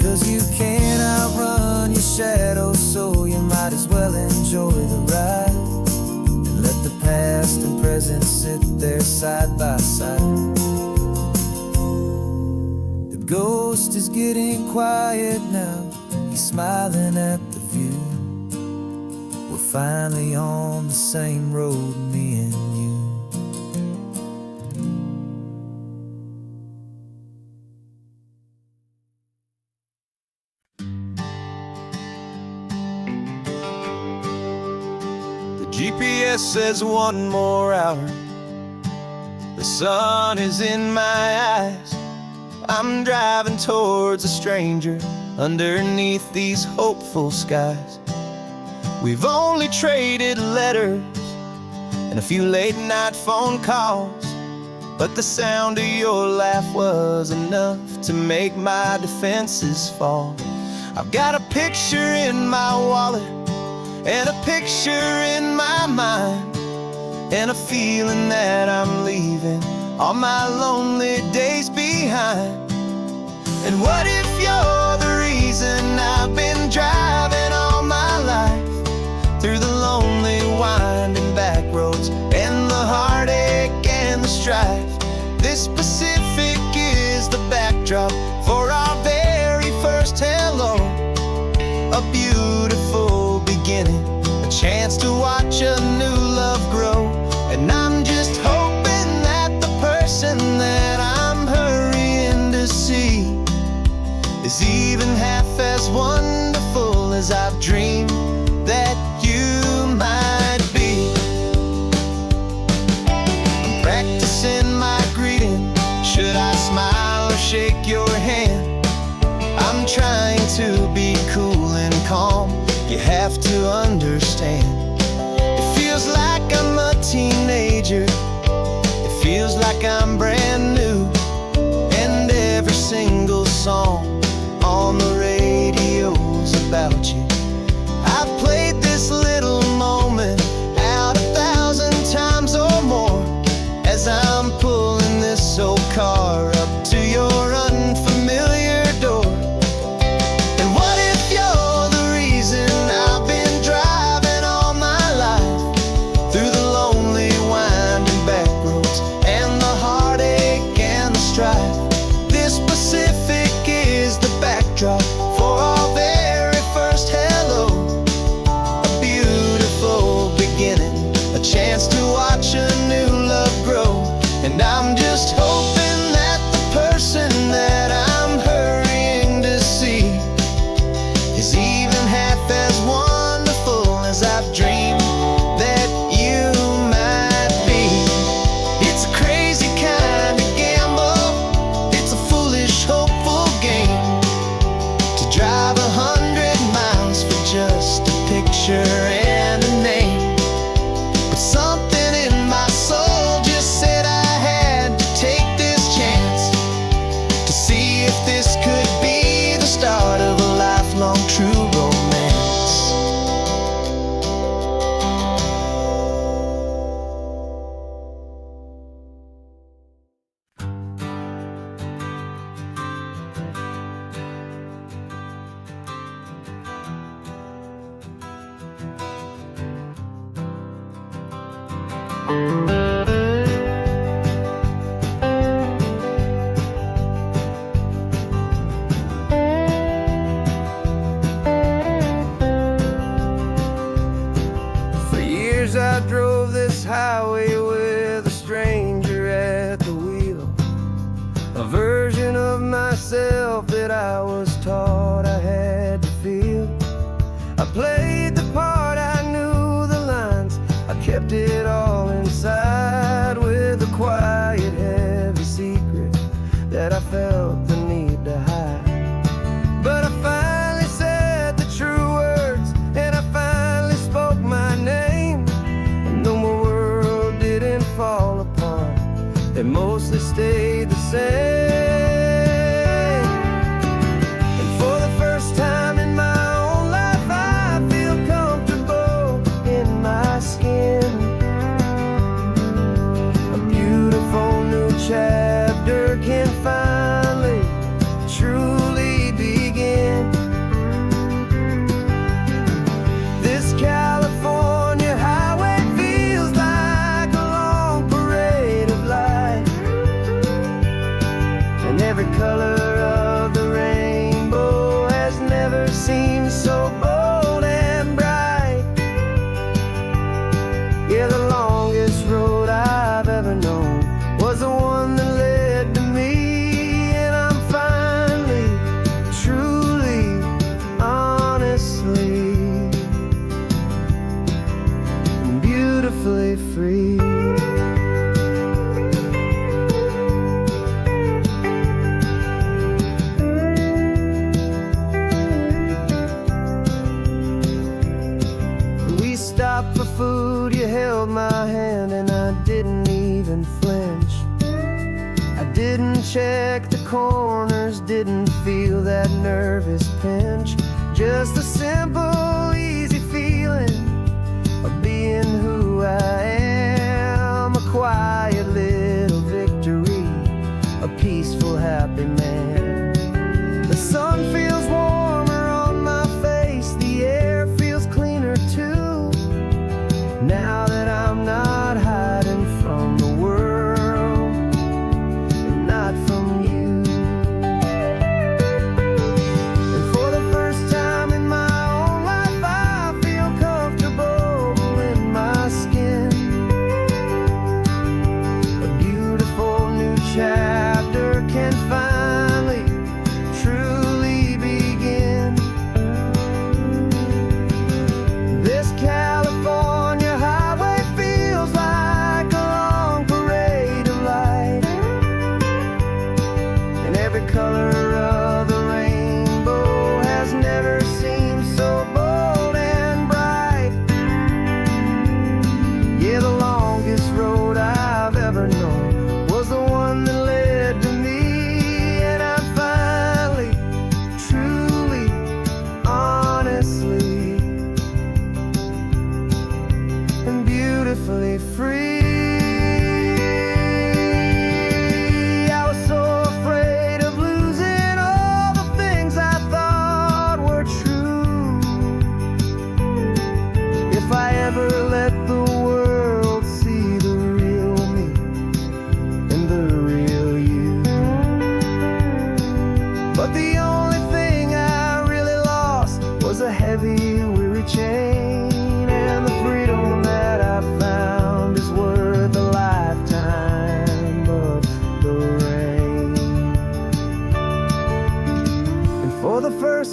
'Cause you can't outrun your shadow, so you might as well enjoy the ride. Let the past and present sit there side by side. The ghost is getting quiet now, he's smiling at the view. We're finally on the same road, me and you. GPS says one more hour. The sun is in my eyes. I'm driving towards a stranger underneath these hopeful skies. We've only traded letters and a few late night phone calls, but the sound of your laugh was enough to make my defenses fall. I've got a picture in my wallet and a picture in my mind, and a feeling that I'm leaving all my lonely days behind. And what if you're the reason I've been driving all my life, through the lonely winding back roads and the heartache and the strife? This Pacific is the backdrop for our very first hello. A beautiful beginning, a chance to watch a new love grow. And calm, you have to understand. It feels like I'm a teenager, it feels like I'm brand new, and every single song on the radio's about you. I've played this little moment out 1,000 times or more as I'm pulling this old car up to your unfamiliar door. And what if you're the reason I've been driving all my life through the lonely winding back roads and the heartache and the strife? This Pacific is the backdrop for our very first hello. A beautiful beginning, a chance to watch a new love grow. And I'm just hoping that the person that I'm hurrying to see is even half as wonderful as I've dreamed that you might be. It's a crazy kind of gamble, it's a foolish, hopeful game to drive 100 miles for just a picture and a name. But something in my soul just said I had to take this chance to see if this could be the start of a lifelong true romance. For years I drove this highway with a stranger at the wheel, a version of myself that I was taught I had to feel. I played the part, I knew the lines, I kept it all inside with a quiet, heavy secret that I felt the need to hide. But I finally said the true words, and I finally spoke my name. And though my world didn't fall apart, it mostly stayed the same. And for the first time in my own life, I feel comfortable in my skin. A beautiful new chapter can finally truly begin. This California highway feels like a long parade of light, and every color of the rainbow has never seemed so bold and bright. Yeah, the longest road I've ever known was the one that led to me, and I'm finally, truly, honestly, beautifully free. We stopped for food, you held my hand, and I didn't even flinch. I didn't check the corners, didn't feel that nervous pinch. Just a simple, easy feeling of being who I am. A quiet little victory, a peaceful, happy man. The sun feels warmer on my face, the air feels cleaner too, now that I'm not hiding from the world and not from you. And for the first time in my own life, I feel comfortable in my skin.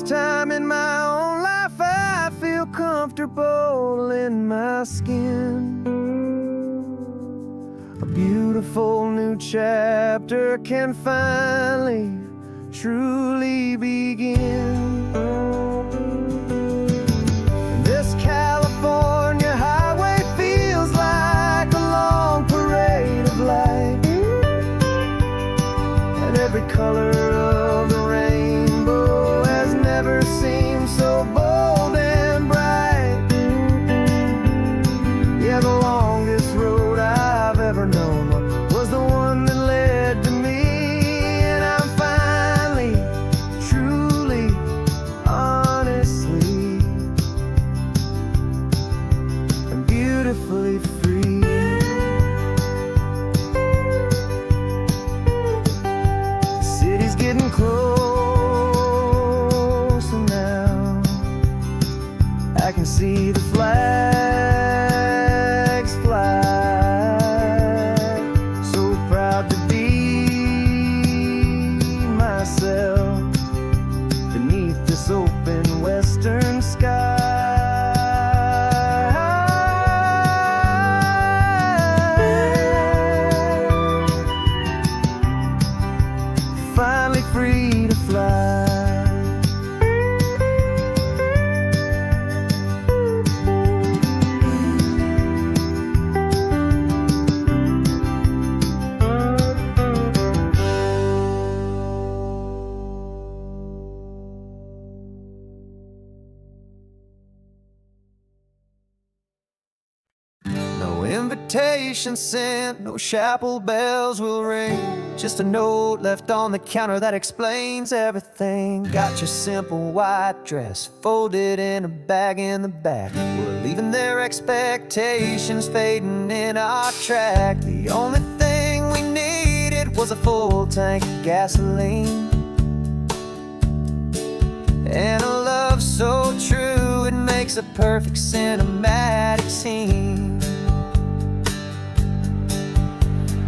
first time in my own life I feel comfortable in my skin. A beautiful new chapter can finally, truly begin. This California highway feels like a long parade of light, and every color of the rainbow has never seemed so bold and bright. Yeah, the longest road I've ever known was the one that led to me, and I'm finally, truly, honestly, and beautifully free. The city's getting closer now. I can see the flags fly. So proud to be myself beneath this open western sky. Finally free to fly. No invitation sent, no chapel bells will ring. Just a note left on the counter that explains everything. Got your simple white dress folded in a bag in the back. We're leaving their expectations fading in our track. The only thing we needed was a full tank of gasoline, and a love so true it makes a perfect cinematic scene.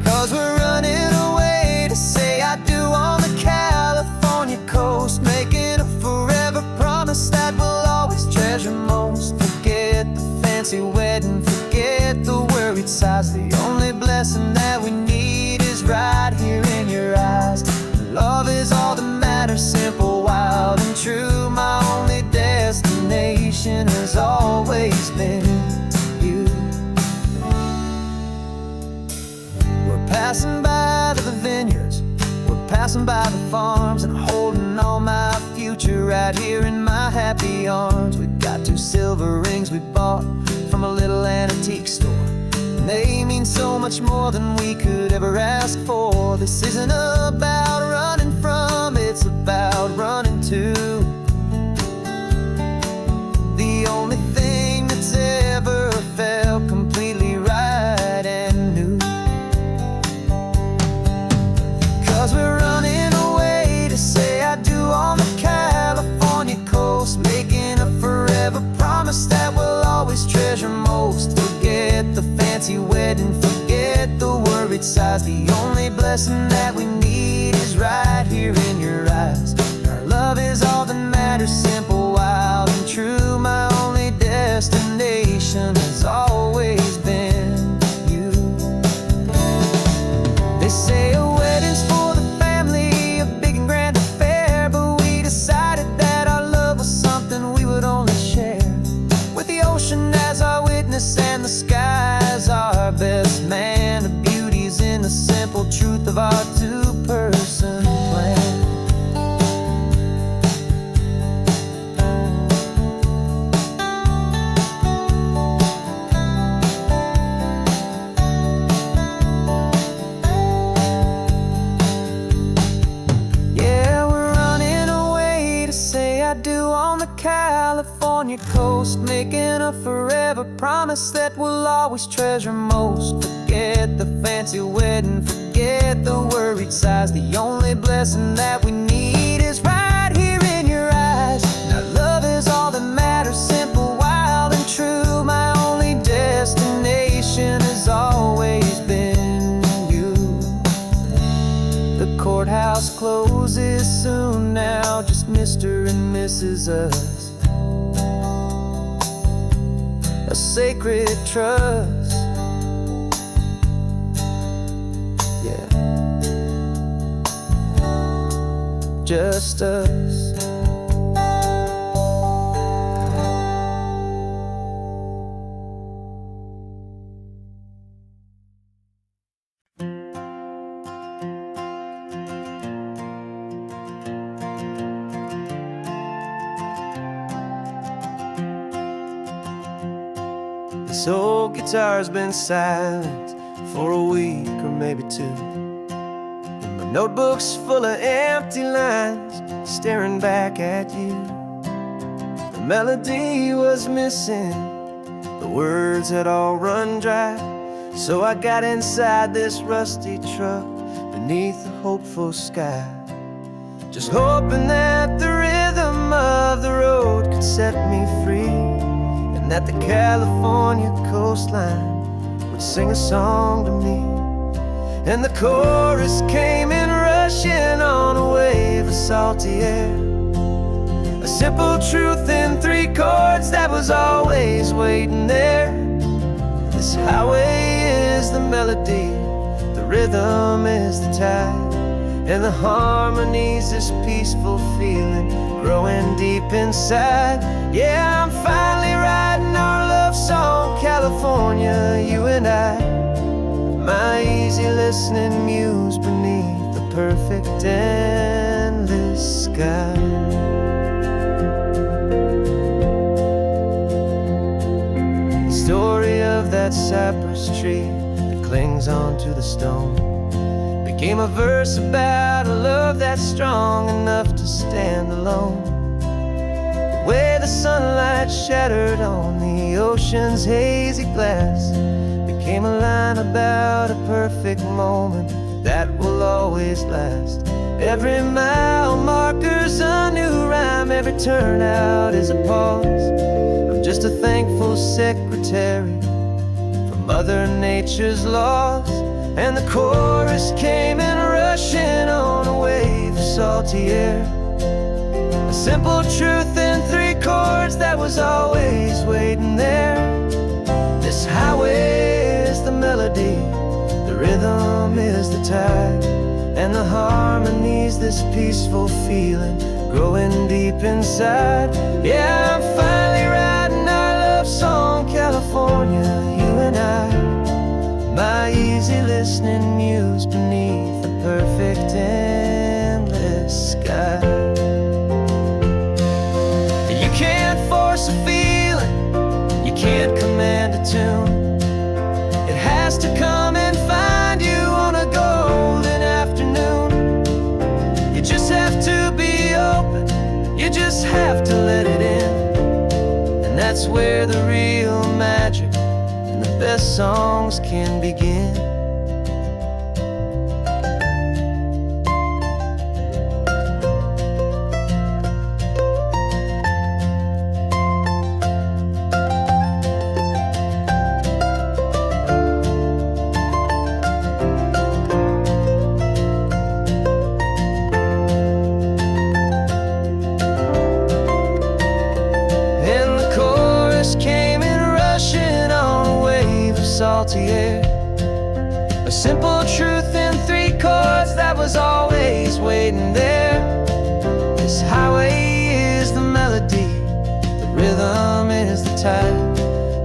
'Cause we're running away to say I do on the California coast, making a forever promise that we'll always treasure most. Forget the fancy wedding, forget the worried sighs. The only blessing that we need is right here in your eyes. Love is all that matters, simple, wild, and true. My only destination has always been you. We're passing by the vineyards, we're passing by the farms, and holding all my future right here in my happy arms. We've got 2 silver rings we bought from a little antique store, and they mean so much more than we could ever ask for. This isn't about running from, it's about running to. The only thing that's ever felt completely right and new. 'Cause we're running away to say I do on the California coast, making a forever promise that we'll always treasure most. Forget the fancy wedding, forget the worried sighs. The only blessing that we need is right here in your eyes. Our love is all that matters, simple, wild, and true. My only destination has always been you. They say a wedding's for the family, a big and grand affair, but we decided that our love was something we would only share with the ocean as our witness and the sky as our best man. The beauty's in the simple truth of our 2-person plan. California coast, making a forever promise that we'll always treasure most. Forget the fancy wedding, forget the worried sighs. The only blessing that we need is right here in your eyes. Now love is all that matters, simple, wild, and true. My only destination has always been you. The courthouse closes soon now, just Mr. and Mrs. Us, a sacred trust. Yeah, just us. This old guitar's been silent for a week or maybe two, and my notebook's full of empty lines staring back at you. The melody was missing, the words had all run dry, so I got inside this rusty truck beneath the hopeful sky, just hoping that the rhythm of the road could set me free, and that the California coastline would sing a song to me. And the chorus came in rushing on a wave of salty air, a simple truth in 3 chords that was always waiting there. This highway is the melody, the rhythm is the tide, and the harmony's this peaceful feeling growing deep inside. Yeah, I'm finally writing our love song, California, you and I, my easy listening muse beneath the perfect endless sky. The story of that cypress tree that clings onto the stone became a verse about a love that's strong enough to stand alone. The way the sunlight shattered on the ocean's hazy glass became a line about a perfect moment that will always last. Every mile marker's a new rhyme, every turnout is a pause. I'm just a thankful secretary for Mother Nature's laws. And the chorus came in rushing on a wave of salty air, a simple truth in 3 chords that was always waiting there. This highway is the melody, the rhythm is the tide, and the harmony's this peaceful feeling growing deep inside. Yeah, I'm finally writing our love song, California, you and I, my easy listening muse beneath the perfect endless sky. You can't force a feeling, you can't command a tune. It has to come and find you on a golden afternoon. You just have to be open, you just have to let it in, and that's where the real magic, the best songs can begin. And the chorus came in rushing on a wave of salty air, a simple truth in 3 chords that was always waiting there. This highway is the melody, the rhythm is the tide,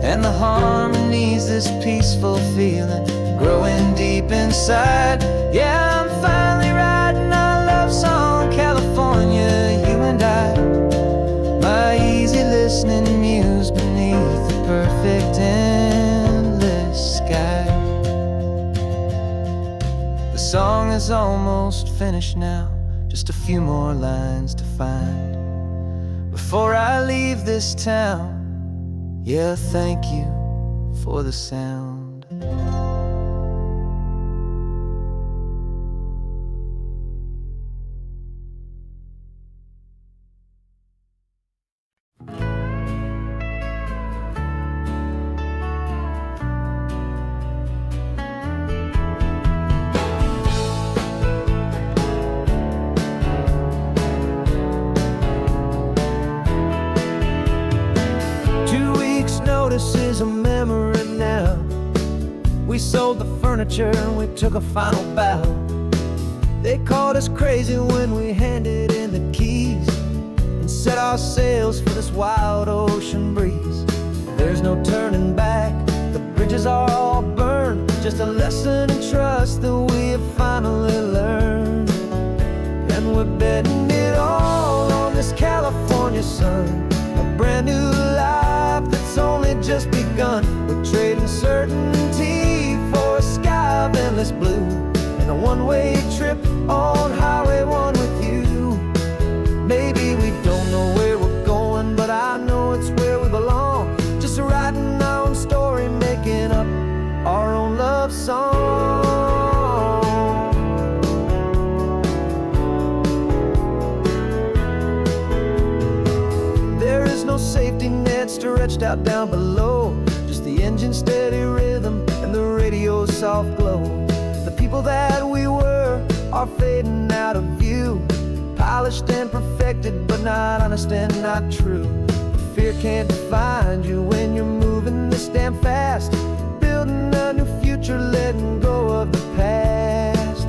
and the harmony's this peaceful feeling growing deep inside. Yeah, I'm finally writing our love song, California, you and I, my easy listening muse beneath the perfect endless sky. The song is almost finished now, just a few more lines to find before I leave this town. Yeah, thank you for the sound. We sold the furniture and we took a final bow. They called us crazy when we handed in the keys and set our sails for this wild ocean breeze. There's no turning back, the bridges are all burned, just a lesson in trust that we have finally learned. And we're betting it all on this California sun, a brand new life that's only just begun. We're trading certainty for a sky of endless blue, and a one-way trip on Highway 1 with you. Maybe we don't know where we're going, but I know it's where we belong. Just writing our own story, making up our own love song. There is no safety net stretched out down below, just the engine's steady rhythm and the radio's soft glow. The people that we were are fading out of view, polished and perfected, but not honest and not true. Fear can't find you when you're moving this damn fast, building a new future, letting go of the past.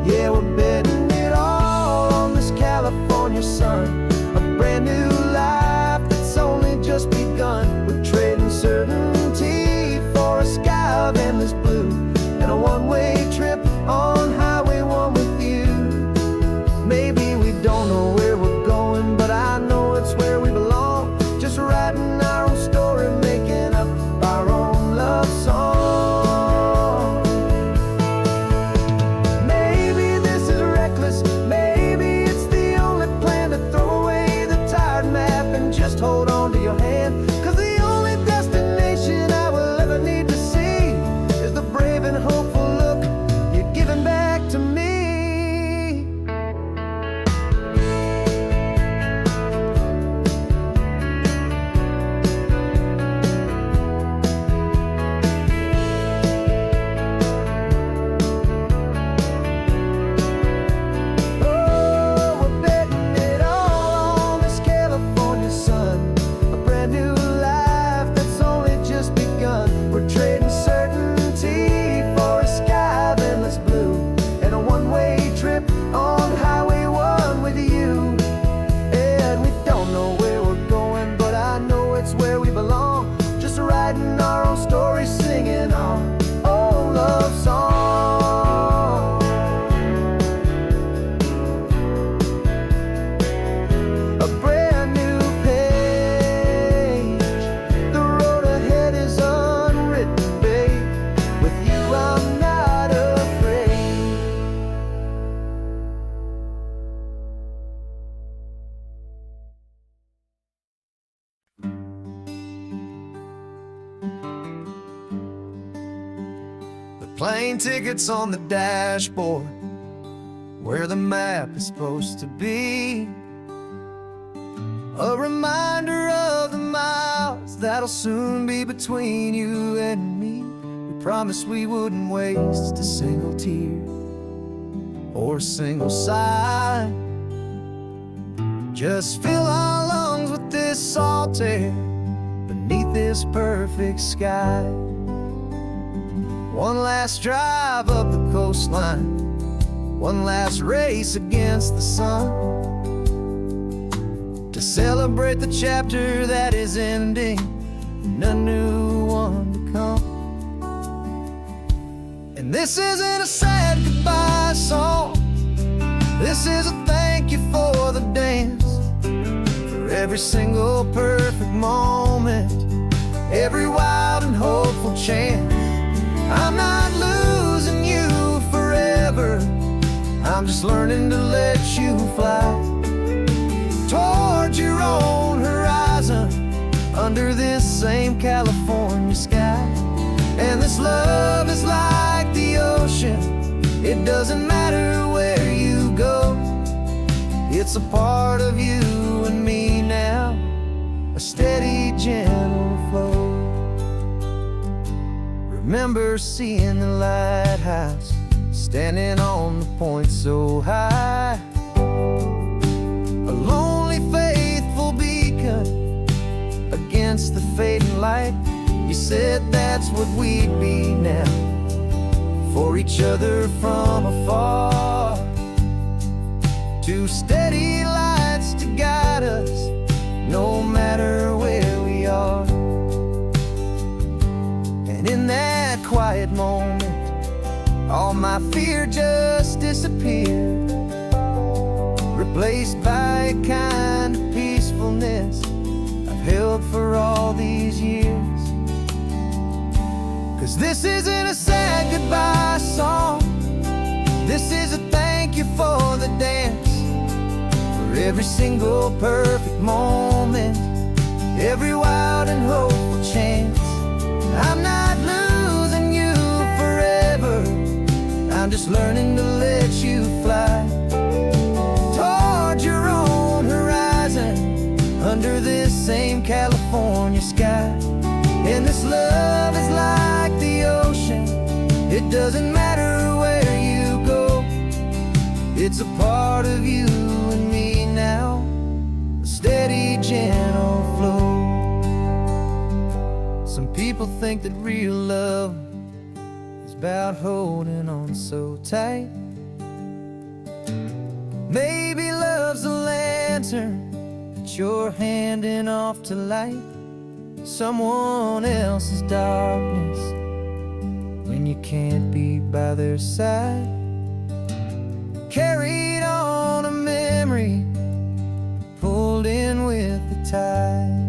Yeah, we're betting it all on this California sun, a brand new life that's only just begun. We're trading certainty for a sky of endless blue, and a one-way trip on Highway 1 with you. Maybe we don't know where we're going, but I know it's where we belong. Just writing our own story, making up our own love song. Maybe this is reckless, maybe it's the only plan to throw away the tired map and just hold on to your hand. 'Cause the only destination I will ever need to see is the brave and hopeful look you're giving back to me. Oh, we're betting it all on this California sun, a brand new life that's only just begun. We're trading certainty for a sky of endless blue, and a one-way trip on Highway 1 with you. And we don't know where we're going, but I know it's where we belong. Just writing our own story, singing our own love song. A brand new page, the road ahead is unwritten, babe. With you I'm not afraid. The plane tickets on the dashboard, where the map is supposed to be. A reminder of the miles that'll soon be between you and me. We promised we wouldn't waste a single tear or a single sigh. Just fill our lungs with this salt air beneath this perfect sky. One last drive up the coastline, one last race against the sun, to celebrate the chapter that is ending and a new one to come. And this isn't a sad goodbye song, this is a thank you for the dance, for every single perfect moment, every wild and hopeful chance. I'm not losing you forever, I'm just learning to let you fly towards your own horizon, under this same California sky. And this love is like the ocean, it doesn't matter where you go, it's a part of you and me now, a steady, gentle flow. Remember seeing the lighthouse, standing on the point so high, a lonely, faithful beacon against the fading light. You said that's what we'd be now, for each other from afar. Two steady lights to guide us, no matter where we are. And in that quiet moment, all my fear just disappeared, replaced by a kind of peacefulness I've held for all these years. 'Cause this isn't a sad goodbye song, this is a thank you for the dance, for every single perfect moment, every wild and hopeful chance. I'm not losing you forever, I'm just learning to let you fly towards your own horizon, under this same California sky. And this love is like the ocean, it doesn't matter where you go, it's a part of you and me now, a steady, gentle flow. Some people think that real love is about holding on so tight. Maybe love's a lantern that you're handing off to light someone else's darkness when you can't be by their side. Carried on a memory, pulled in with the tide.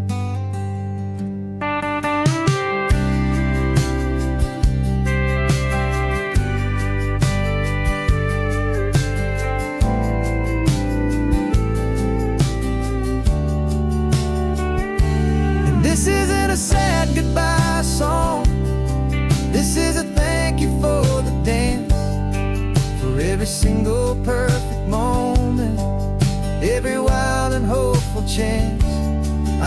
This isn't a sad goodbye song, this is a thank you for the dance, for every single perfect moment, every wild and hopeful chance.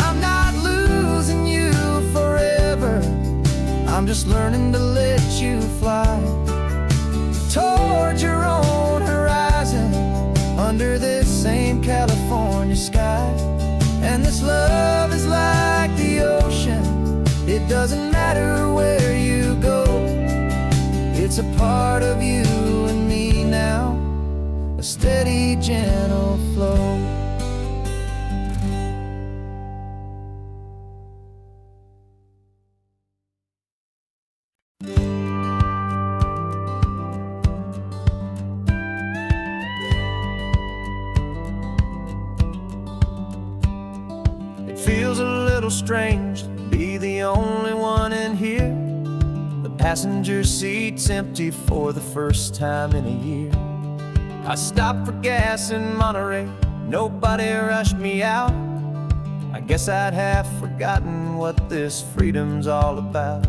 I'm not losing you forever, I'm just learning to let you fly towards your own horizon, under this same California sky. And this love is like the ocean, it doesn't matter where you go, it's a part of you and me now, a steady, gentle flow. Feels a little strange to be the only one in here. The passenger seat's empty for the first time in a year. I stopped for gas in Monterey, nobody rushed me out. I guess I'd half forgotten what this freedom's all about.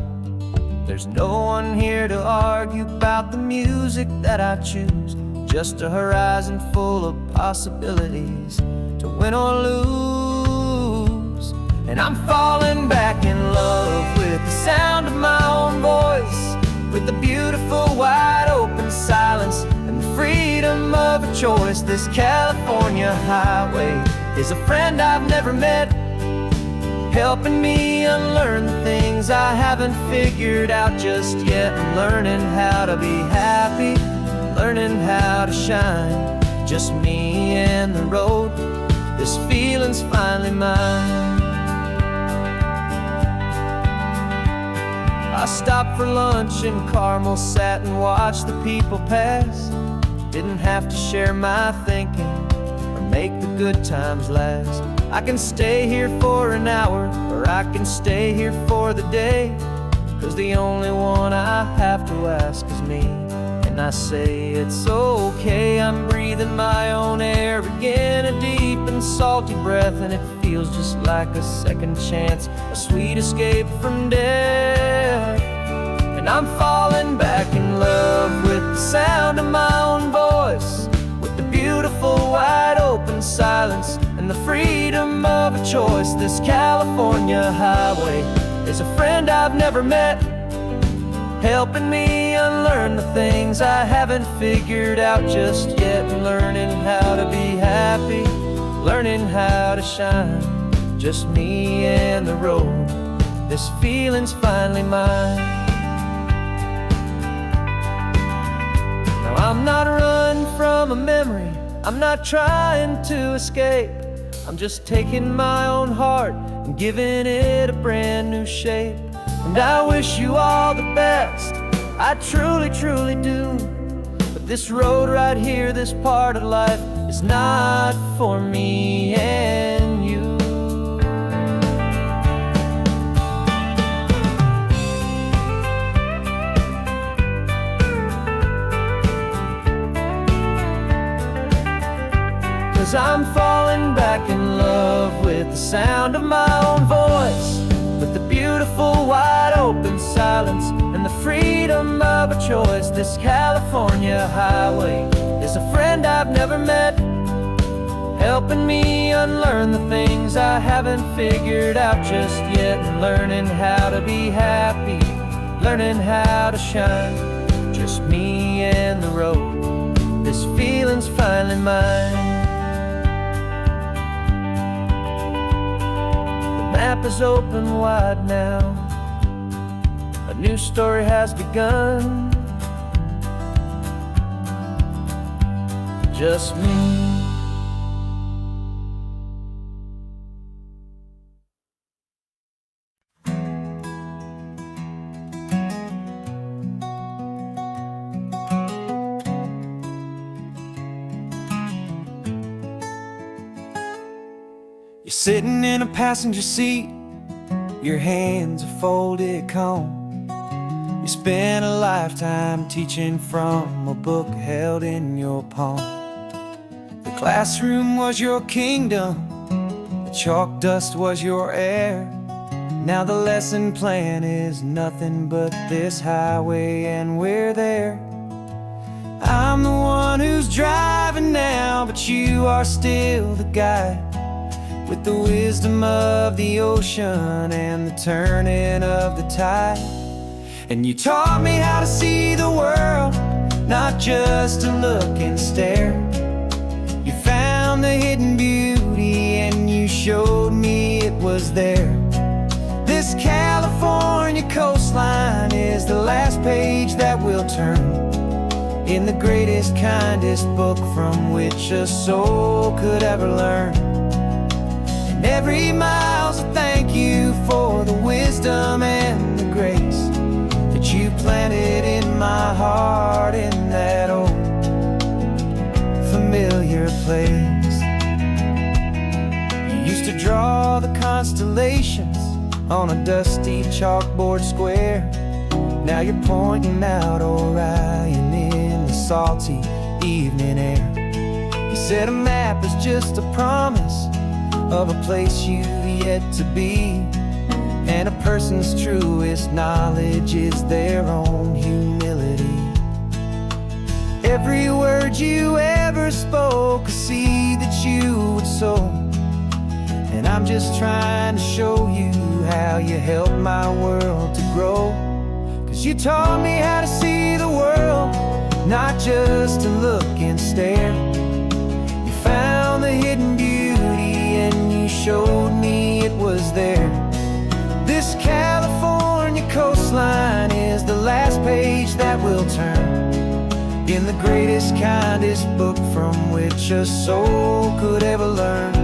There's no one here to argue about the music that I choose, just a horizon full of possibilities to win or lose. And I'm falling back in love with the sound of my own voice, with the beautiful wide open silence and the freedom of a choice. This California highway is a friend I've never met, helping me unlearn the things I haven't figured out just yet. I'm learning how to be happy, learning how to shine, just me and the road, this feeling's finally mine. I stopped for lunch in Carmel, sat and watched the people pass. Didn't have to share my thinking or make the good times last. I can stay here for an hour, or I can stay here for the day, 'cause the only one I have to ask is me. And I say it's okay, I'm breathing my own air again, a deep and salty breath, and it feels just like a second chance, a sweet escape from death. And I'm falling back in love with the sound of my own voice, with the beautiful wide open silence and the freedom of a choice. This California highway is a friend I've never met, helping me unlearn the things I haven't figured out just yet. Learning how to be happy, learning how to shine, just me and the road, this feeling's finally mine. I'm not running from a memory, I'm not trying to escape. I'm just taking my own heart and giving it a brand new shape. And I wish you all the best, I truly, truly do. But this road right here, this part of life, is not for me and you. 'Cause I'm falling back in love with the sound of my own voice, with the beautiful wide open silence and the freedom of a choice. This California highway is a friend I've never met, helping me unlearn the things I haven't figured out just yet, and learning how to be happy, learning how to shine. Just me and the road, this feeling's finally mine. The map is open wide now, a new story has begun. Just me. You're sitting in a passenger seat, your hands are folded calm. You spent a lifetime teaching from a book held in your palm. The classroom was your kingdom, the chalk dust was your air. Now the lesson plan is nothing but this highway, and we're there. I'm the one who's driving now, but you are still the guide, with the wisdom of the ocean and the turning of the tide. And you taught me how to see the world, not just to look and stare. You found the hidden beauty and you showed me it was there. This California coastline is the last page that we'll turn in the greatest, kindest book from which a soul could ever learn. And every mile's a thank you for the wisdom and the grace that you planted in my heart, in that old familiar place. You used to draw the constellations on a dusty chalkboard square. Now you're pointing out Orion in the salty evening air. You said a map is just a promise of a place you've yet to be, and a person's truest knowledge is their own humility. Every word you ever spoke, a seed that you would sow, and I'm just trying to show you how you helped my world to grow. 'Cause you taught me how to see the world, not just to look and stare. You found the hidden beauty and you showed me it was there. This California coastline is the last page that we'll turn in the greatest, kindest book from which a soul could ever learn.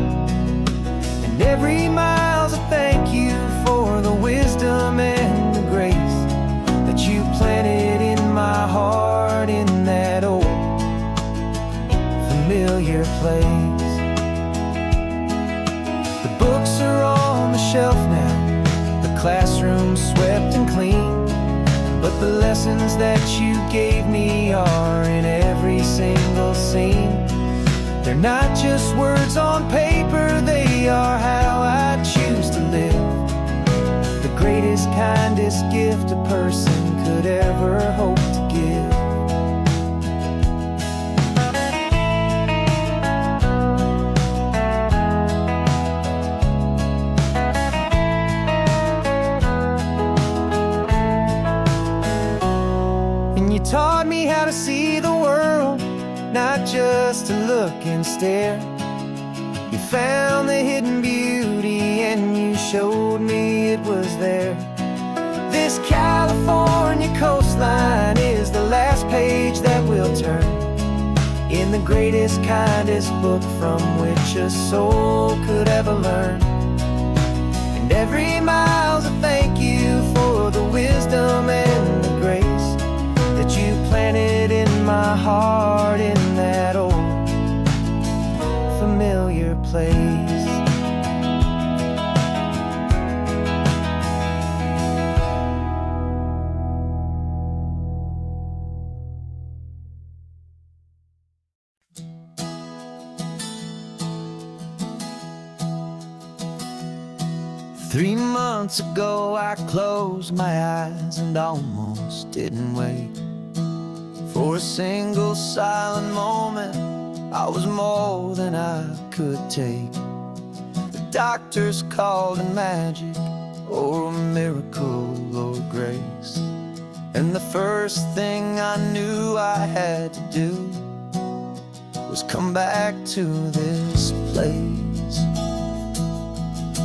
And every mile's a thank you for the wisdom and the grace that you planted in my heart, in that old familiar place. The books are on the shelf now, the classroom swept and clean, but the lessons that you gave me are in every single scene. They're not just words on paper, they are how I choose to live. The greatest, kindest gift a person could ever hope to give. You taught me how to see the world, not just to look and stare. You found the hidden beauty and you showed me it was there. This California coastline is the last page that we'll they'll turn. In the greatest, kindest book from which a soul could ever learn. And every mile's a thank you for the wisdom and the grace that you planted in my heart in that old familiar place. 3 months ago I closed my eyes and almost didn't wake. For a single silent moment I was more than I could take. The doctors called it magic, or a miracle, or grace. And the first thing I knew I had to do was come back to this place,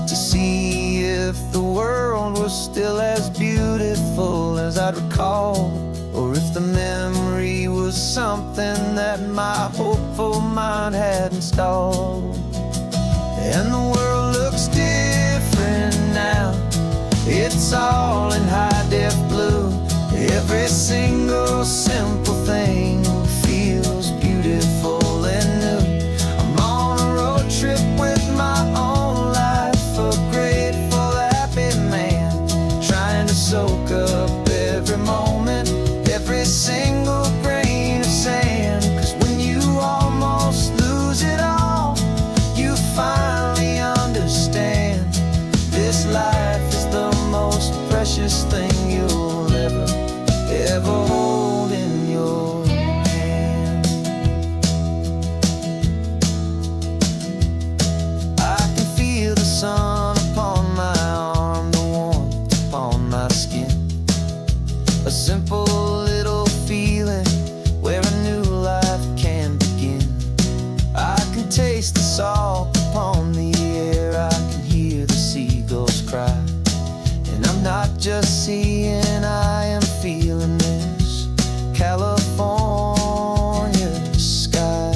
to see if the world was still as beautiful as I'd recall, or if the memory was something that my hopeful mind had installed. And the world looks different now, it's all in high-def blue. Every single simple thing feels beautiful and new. I'm on a road trip with my own life, a grateful, happy man, trying to soak up every moment, every single grain of sand. 'Cause when you almost lose it all, you finally understand this life is the most precious thing you'll ever hold in your hand. I can feel the sun upon my arm, the warmth upon my skin, a simple little feeling where a new life can begin. I can taste the salt upon the air, I can hear the seagulls cry, and I'm not just seeing, I am feeling this California sky.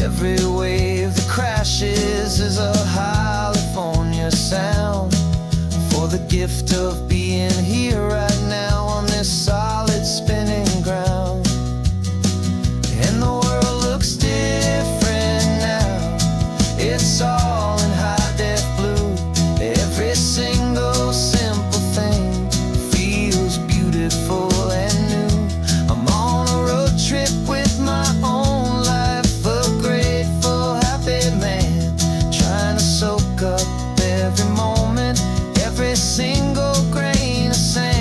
Every wave that crashes is a California sound, for the gift of being here right now on this solid spinning ground. And the world looks different now, it's all in high-def blue. Every single simple thing feels beautiful and new. I'm on a road trip with my own life, a grateful, happy man, trying to soak up every moment, every single grain of sand.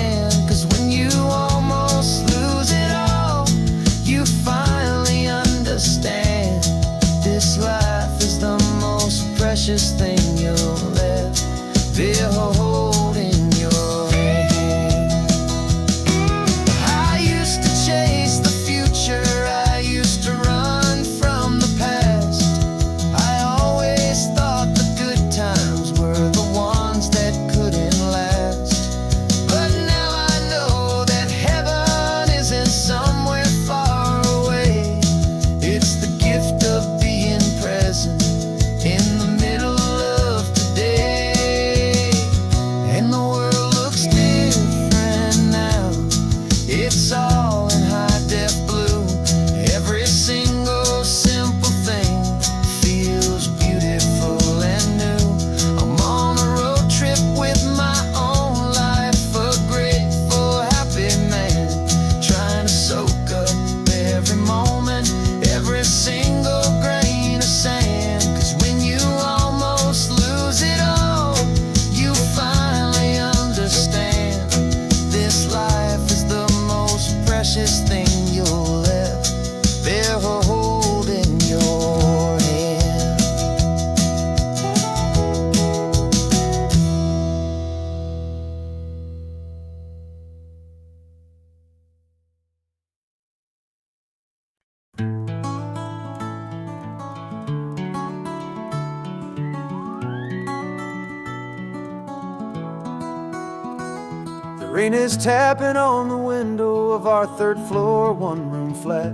Rain is tapping on the window of our third floor, one-room flat.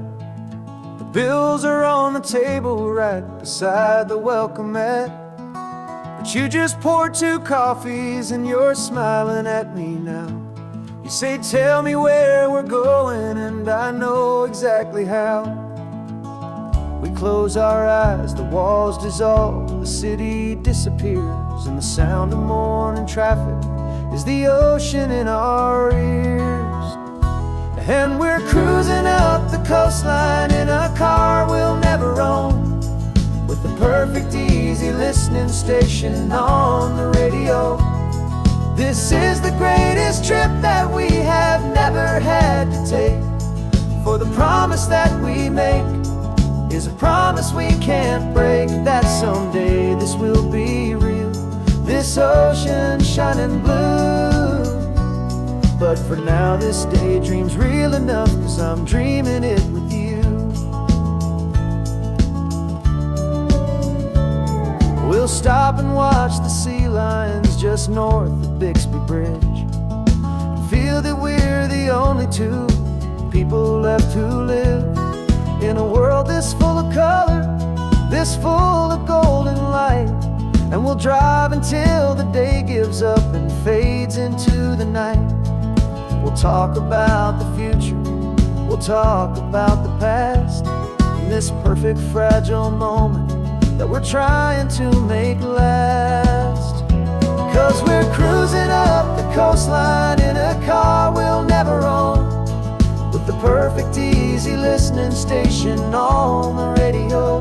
The bills are on the table right beside the welcome mat. But you just poured 2 coffees and you're smiling at me now. You say, tell me where we're going, and I know exactly how. We close our eyes, the walls dissolve, the city disappears, and the sound of morning traffic is the ocean in our ears. And we're cruising up the coastline in a car we'll never own, with the perfect easy listening station on the radio. This is the greatest trip that we have never had to take, for the promise that we make is a promise we can't break, that someday this will be real, this ocean shining blue. But for now this daydream's real enough, 'cause I'm dreaming it with you. We'll stop and watch the sea lions just north of Bixby Bridge, and feel that we're the only 2 people left who live in a world this full of color, this full of golden light. And we'll drive until the day gives up and fades into the night. We'll talk about the future, we'll talk about the past, in this perfect fragile moment that we're trying to make last. 'Cause we're cruising up the coastline in a car we'll never own, with the perfect easy listening station on the radio.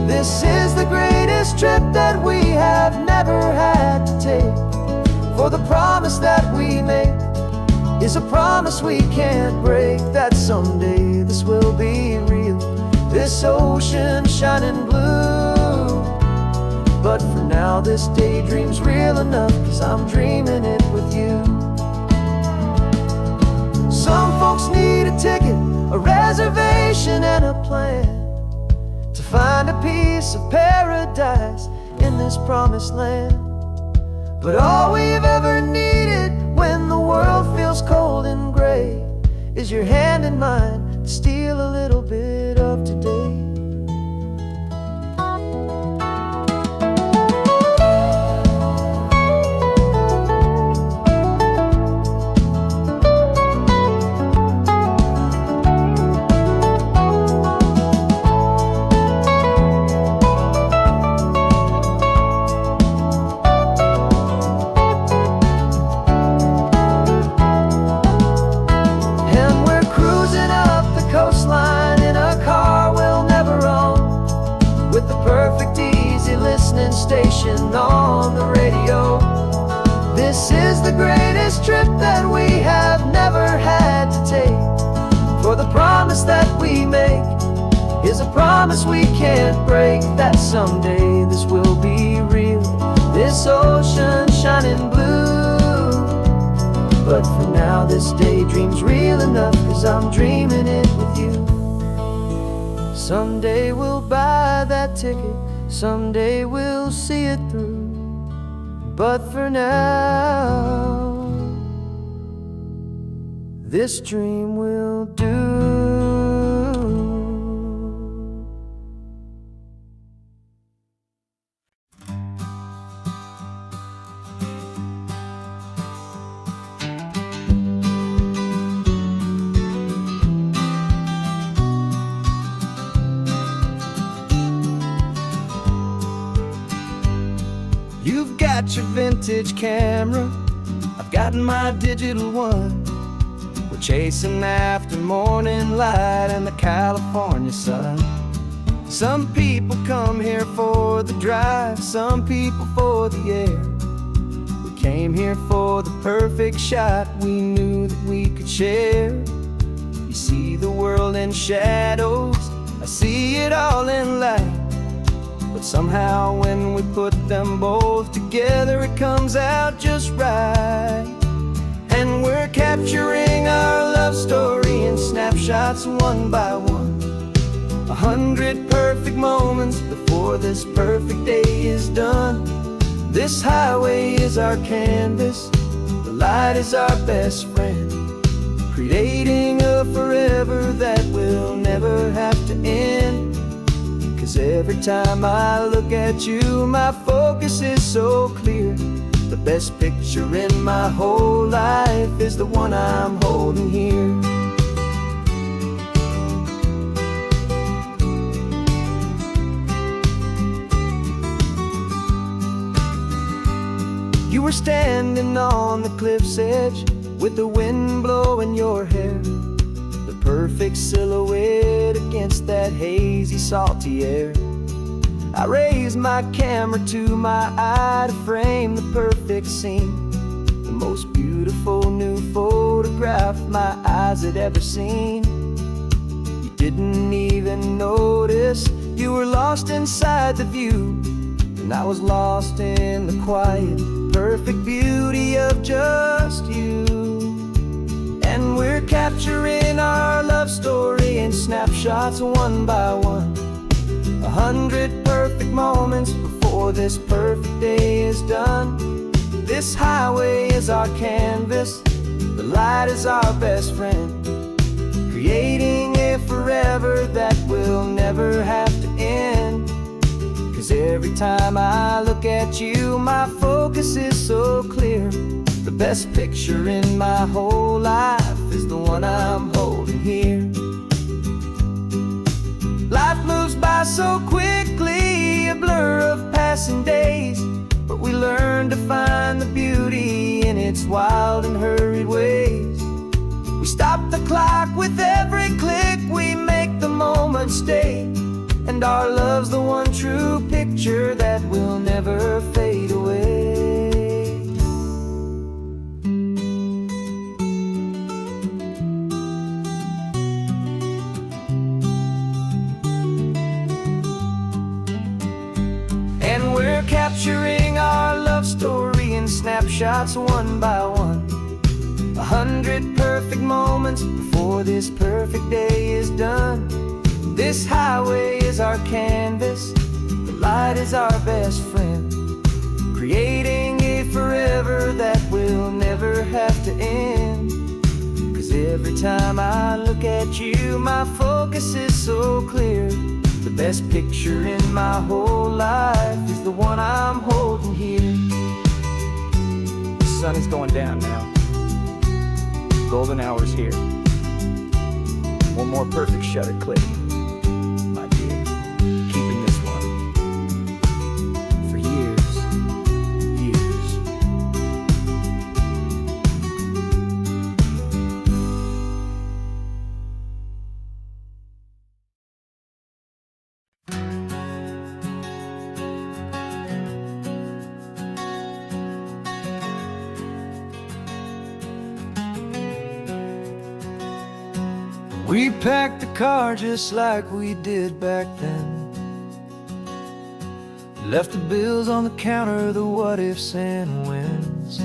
This is the greatest trip that we have never had to take, for the promise that we make is a promise we can't break, that someday this will be real, this ocean shining blue. But for now this daydream's real enough, 'cause I'm dreaming it with you. Some folks need a ticket, a reservation and a plan, to find a piece of paradise in this promised land. But all we've ever needed when the world feels cold and gray is your hand in mine to steal a little bit of today. Station on the radio. This is the greatest trip that we have never had to take, for the promise that we make is a promise we can't break, that someday this will be real, this ocean shining blue. But for now this daydream's real enough, 'cause I'm dreaming it with you. Someday we'll buy that ticket, someday we'll see it through, but for now this dream will do. You've got your vintage camera, I've got my digital one. We're chasing after morning light and the California sun. Some people come here for the drive, some people for the air. We came here for the perfect shot we knew that we could share. You see the world in shadows, I see it all in light. But somehow when we put them both together, it comes out just right. And we're capturing our love story in snapshots one by one. 100 perfect moments before this perfect day is done. This highway is our canvas, the light is our best friend, creating a forever that will never have to end. 'Cause every time I look at you, my focus is so clear. The best picture in my whole life is the one I'm holding here. You were standing on the cliff's edge with the wind blowing your hair, the perfect silhouette against that hazy, salty air. I raised my camera to my eye to frame the perfect scene, the most beautiful new photograph my eyes had ever seen. You didn't even notice you were lost inside the view, and I was lost in the quiet, perfect beauty of just you. And we're capturing our love story in snapshots one by one, 100 perfect moments before this perfect day is done. This highway is our canvas, the light is our best friend, creating a forever that will never have to end. 'Cause every time I look at you, my focus is so clear. The best picture in my whole life is the one I'm holding here. Life moves by so quickly, a blur of passing days, but we learn to find the beauty in its wild and hurried ways. We stop the clock with every click, we make the moment stay, and our love's the one true picture that will never fade away. And we're capturing our love story in snapshots one by one, 100 perfect moments before this perfect day is done. This highway is our canvas, the light is our best friend, creating a forever that will never have to end. 'Cause every time I look at you, my focus is so clear. The best picture in my whole life is the one I'm holding here. The sun is going down now, golden hour's here. One more perfect shutter click, keeping this one for years, years. We packed the car just like we did back then, left the bills on the counter, the what ifs and whens.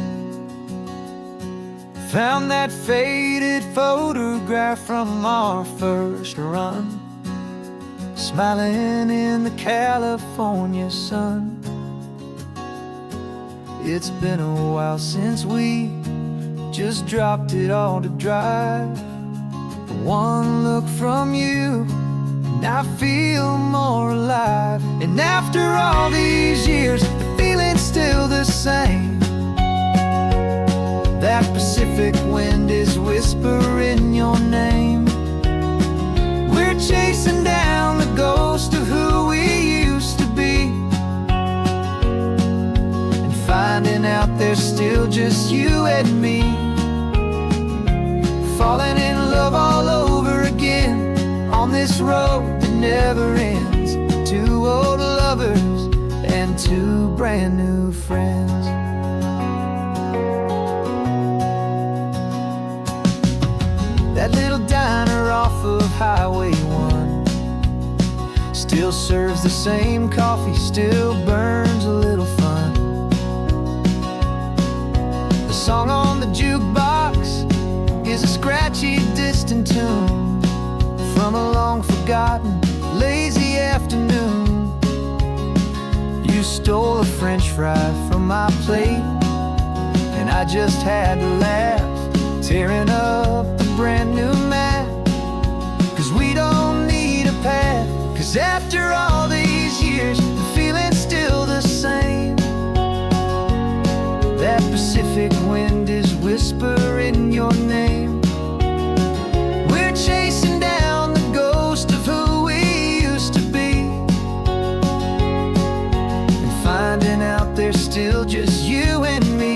Found that faded photograph from our first run, smiling in the California sun. It's been a while since we just dropped it all to drive. One look from you and I feel more alive. And after all these years, the feeling's still the same. That Pacific wind is whispering your name. We're chasing down the ghost of who we used to be, and finding out there's still just you and me. Falling in love all over again on this road that never ends. Two old lovers and two brand new friends. That little diner off of Highway 1 still serves the same coffee, still burns a little fun. The song on the jukebox is a scratchy, distant tune from a long-forgotten, lazy afternoon. You stole a French fry from my plate, and I I just had to laugh, tearing up the brand new map. 'Cause we don't need a path, 'cause after all these years, the feeling's still the same. That Pacific wind is whispering your name. We're chasing down the ghost of who we used to be, and finding out there's still just you and me.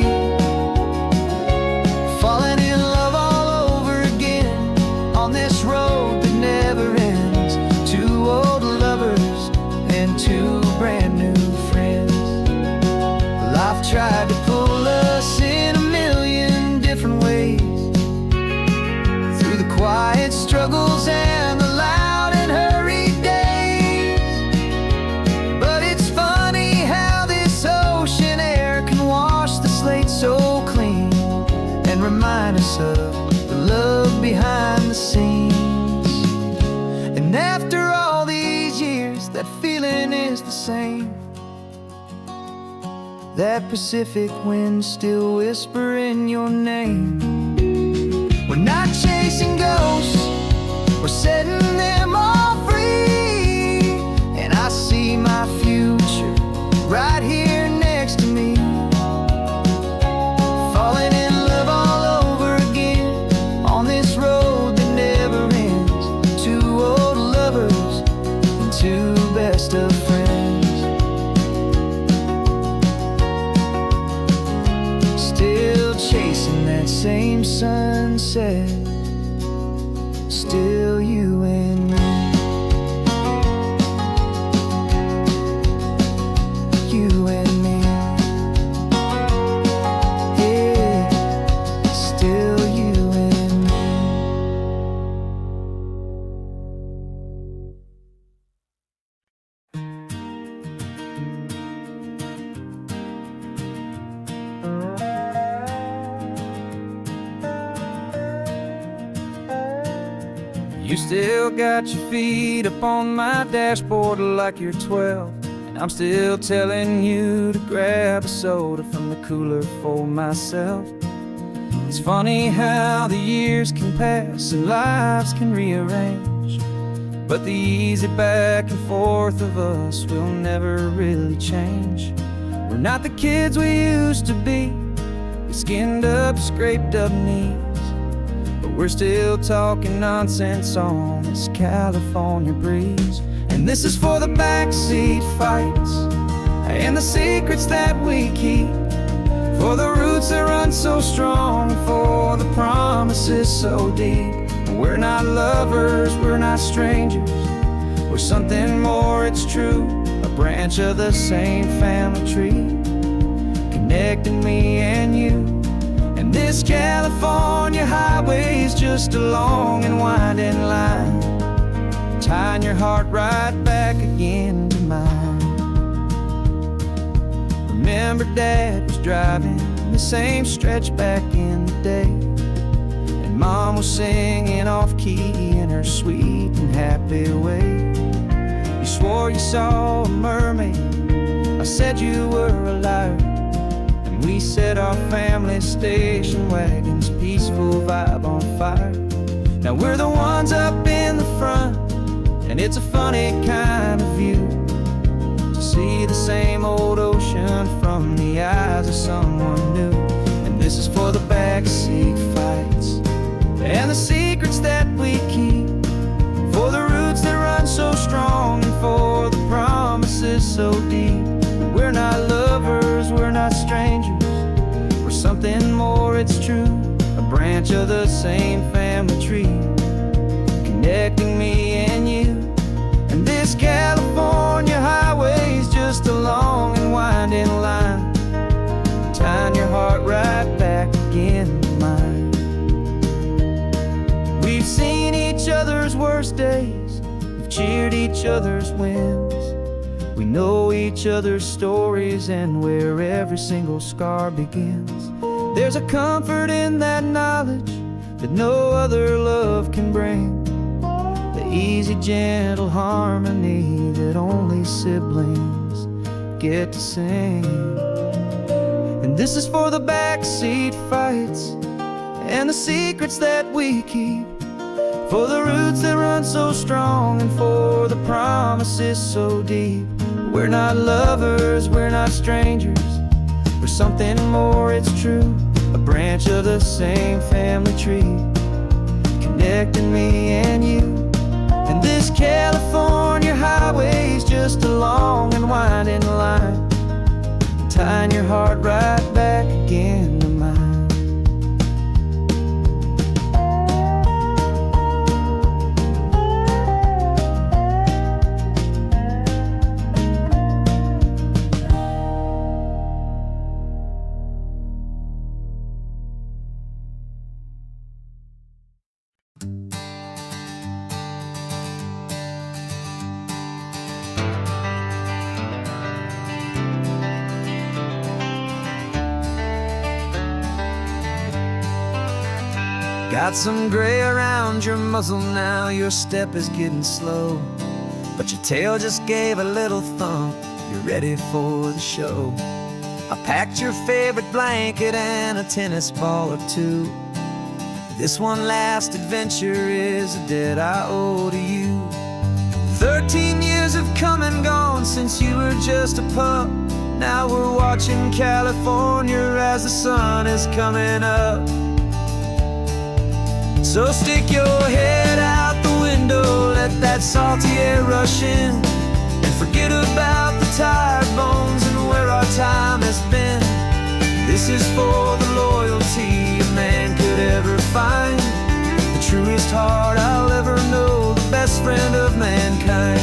Falling in love all over again on this road that never ends. Two old lovers and two brand new friends. Life tried to pull us in a million different ways, through the quiet struggles and the loud and hurried days. But it's funny how this ocean air can wash the slate so clean, and remind us of the love behind the scenes. And after all these years, that feeling is the same. That Pacific wind still whispering your name. We're not chasing ghosts, we're setting them all free. And I see my future right here next to me. Falling in love all over again on this road that never ends. Two old lovers and two best of friends. Still chasing that same sunset, still you and me. You and me. Yeah, still you and me. You still got your feet up on my dashboard like you're 12, and I'm still telling you to grab a soda from the cooler for myself. It's funny how the years can pass and lives can rearrange, but the easy back and forth of us will never really change. We're not the kids we used to be, with skinned up, scraped up knees, but we're still talking nonsense on this California breeze. And this is for the backseat fights and the secrets that we keep, for the roots that run so strong, for the promises so deep. We're not lovers, we're not strangers, we're something more, it's true. A branch of the same family tree, connecting me and you. And this California highway is just a long and winding line, tying your heart right back again to mine. Remember Dad was driving the same stretch back in the day, and Mom was singing off-key in her sweet and happy way. You swore you saw a mermaid, I said you were a liar, and we set our family station wagon's peaceful vibe on fire. Now we're the ones up in the front, and it's a funny kind of view to see the same old ocean from the eyes of someone new. And this is for the backseat fights and the secrets that we keep, for the roots that run so strong, and for the promises so deep. We're not lovers, we're not strangers, we're something more, it's true. A branch of the same family tree, connecting me and you. And this California highway is just a long and winding line, tying your heart right back again to mine. We've seen each other's worst days, we've cheered each other's wins. We know each other's stories and where every single scar begins. There's a comfort in that knowledge that no other love can bring, the easy, gentle harmony that only siblings get to sing. And this is for the backseat fights and the secrets that we keep, for the roots that run so strong and for the promises so deep. We're not lovers, we're not strangers, we're something more, it's true. A branch of the same family tree, connecting me and you. And this California highway's just a long and winding line, tying your heart right back again to mine. Got some gray around your muzzle now, your step is getting slow, but your tail just gave a little thump, you're ready for the show. I packed your favorite blanket and a tennis ball or two. This one last adventure is a debt I owe to you. 13 years have come and gone since you were just a pup. Now we're watching California as the sun is coming up. So stick your head out the window, let that salty air rush in, and forget about the tired bones and where our time has been. This is for the loyalty a man could ever find, the truest heart I'll ever know, the best friend of mankind.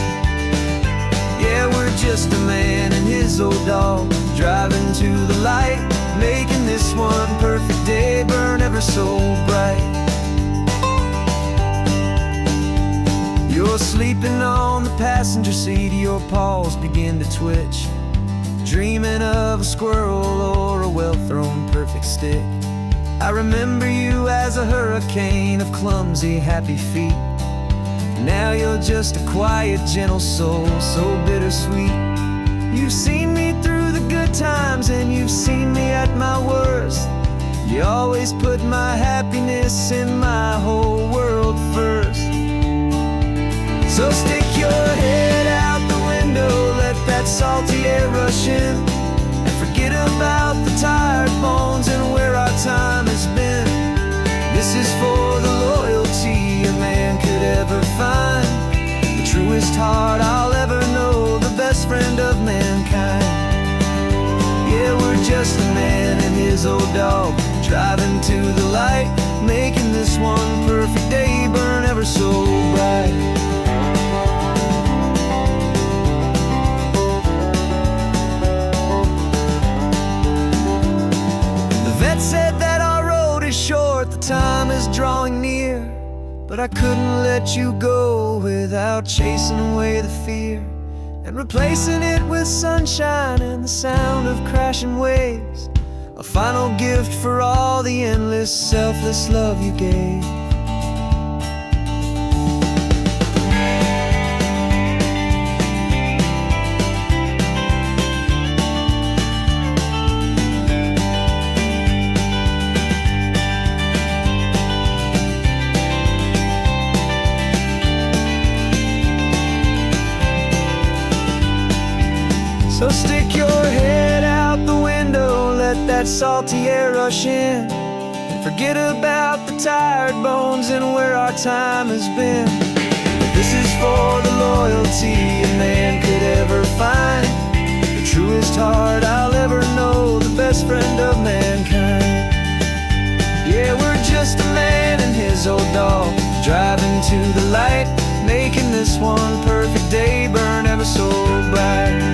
Yeah, we're just a man and his old dog, driving to the light, making this one perfect day burn ever so bright. You're sleeping on the passenger seat, your paws begin to twitch, dreaming of a squirrel or a well-thrown perfect stick. I remember you as a hurricane of clumsy, happy feet. Now you're just a quiet, gentle soul, so bittersweet. You've seen me through the good times and you've seen me at my worst. You always put my happiness in my whole world first. So stick your head out the window, let that salty air rush in, and forget about the tired bones and where our time has been. This is for the loyalty a man could ever find, the truest heart I'll ever know, the best friend of mankind. Yeah, we're just a man and his old dog, driving to the light, making this one perfect day burn ever so bright. Said that our road is short, the time is drawing near, but I couldn't let you go without chasing away the fear and replacing it with sunshine and the sound of crashing waves, a final gift for all the endless, selfless love you gave. So stick your head out the window, let that salty air rush in, and forget about the tired bones and where our time has been. This is for the loyalty a man could ever find, the truest heart I'll ever know, the best friend of mankind. Yeah, we're just a man and his old dog, driving to the light, making this one perfect day burn ever so bright.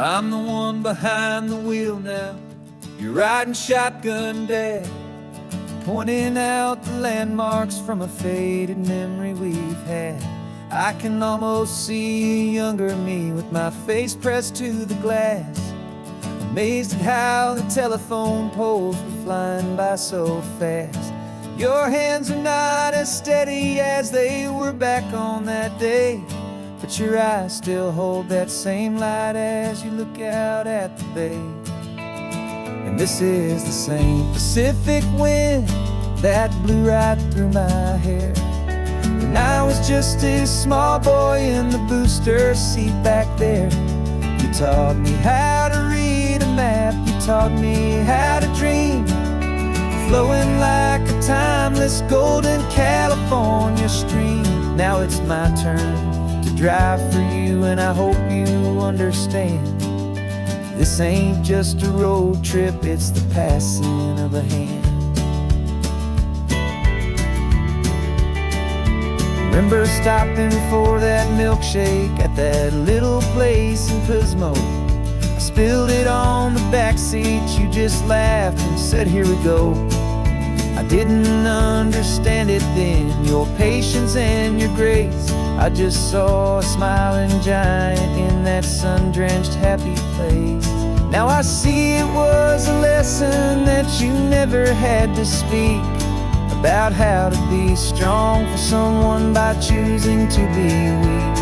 I'm the one behind the wheel now, you're riding shotgun, Dad, pointing out the landmarks from a faded memory we've had. I can almost see a younger me with my face pressed to the glass, amazed at how the telephone poles were flying by so fast. Your hands are not as steady as they were back on that day, but your eyes still hold that same light as you look out at the bay. And this is the same Pacific wind that blew right through my hair when I was just a small boy in the booster seat back there. You taught me how to read a map, you taught me how to dream, flowing like a timeless golden California stream. Now it's my turn to drive for you, and I hope you understand. This ain't just a road trip, it's the passing of a hand. Remember stopping for that milkshake at that little place in Pismo? I spilled it on the back seat, you just laughed and said, "Here we go." I didn't understand it then, your patience and your grace. I just saw a smiling giant in that sun-drenched happy place. Now I see it was a lesson that you never had to speak, about how to be strong for someone by choosing to be weak.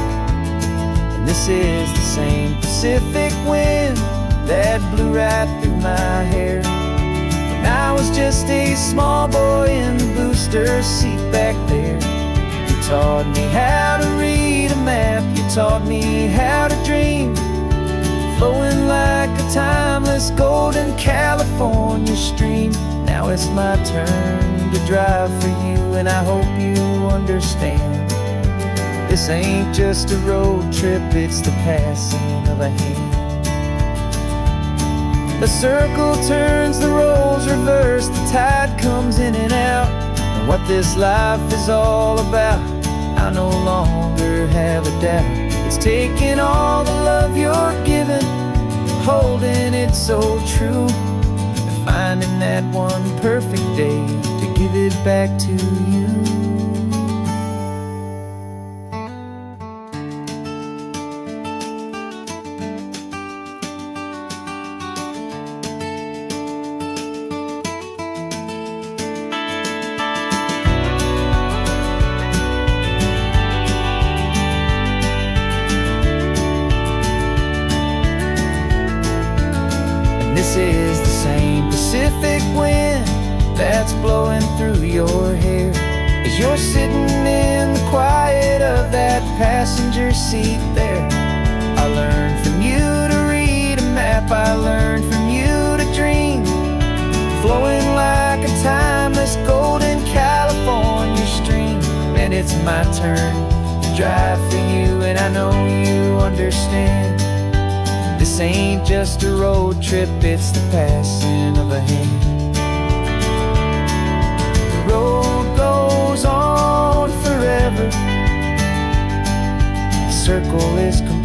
And this is the same Pacific wind that blew right through my hair when I was just a small boy in the booster seat back there. You taught me how to read a map, you taught me how to dream, flowing like a timeless golden California stream. Now it's my turn to drive for you, and I hope you understand. This ain't just a road trip, it's the passing of a hand. The circle turns, the roles reverse, the tide comes in and out. And what this life is all about, I no longer have a doubt. It's taking all the love you're giving, holding it so true, and finding that one perfect day to give it back to you. This is the same Pacific wind that's blowing through your hair as you're sitting in the quiet of that passenger seat there. I learned from you to read a map, I learned from you to dream, flowing like a timeless golden California stream. And it's my turn to drive for you, and I know you understand. This ain't just a road trip, it's the passing of a hand. The road goes on forever, the circle is complete.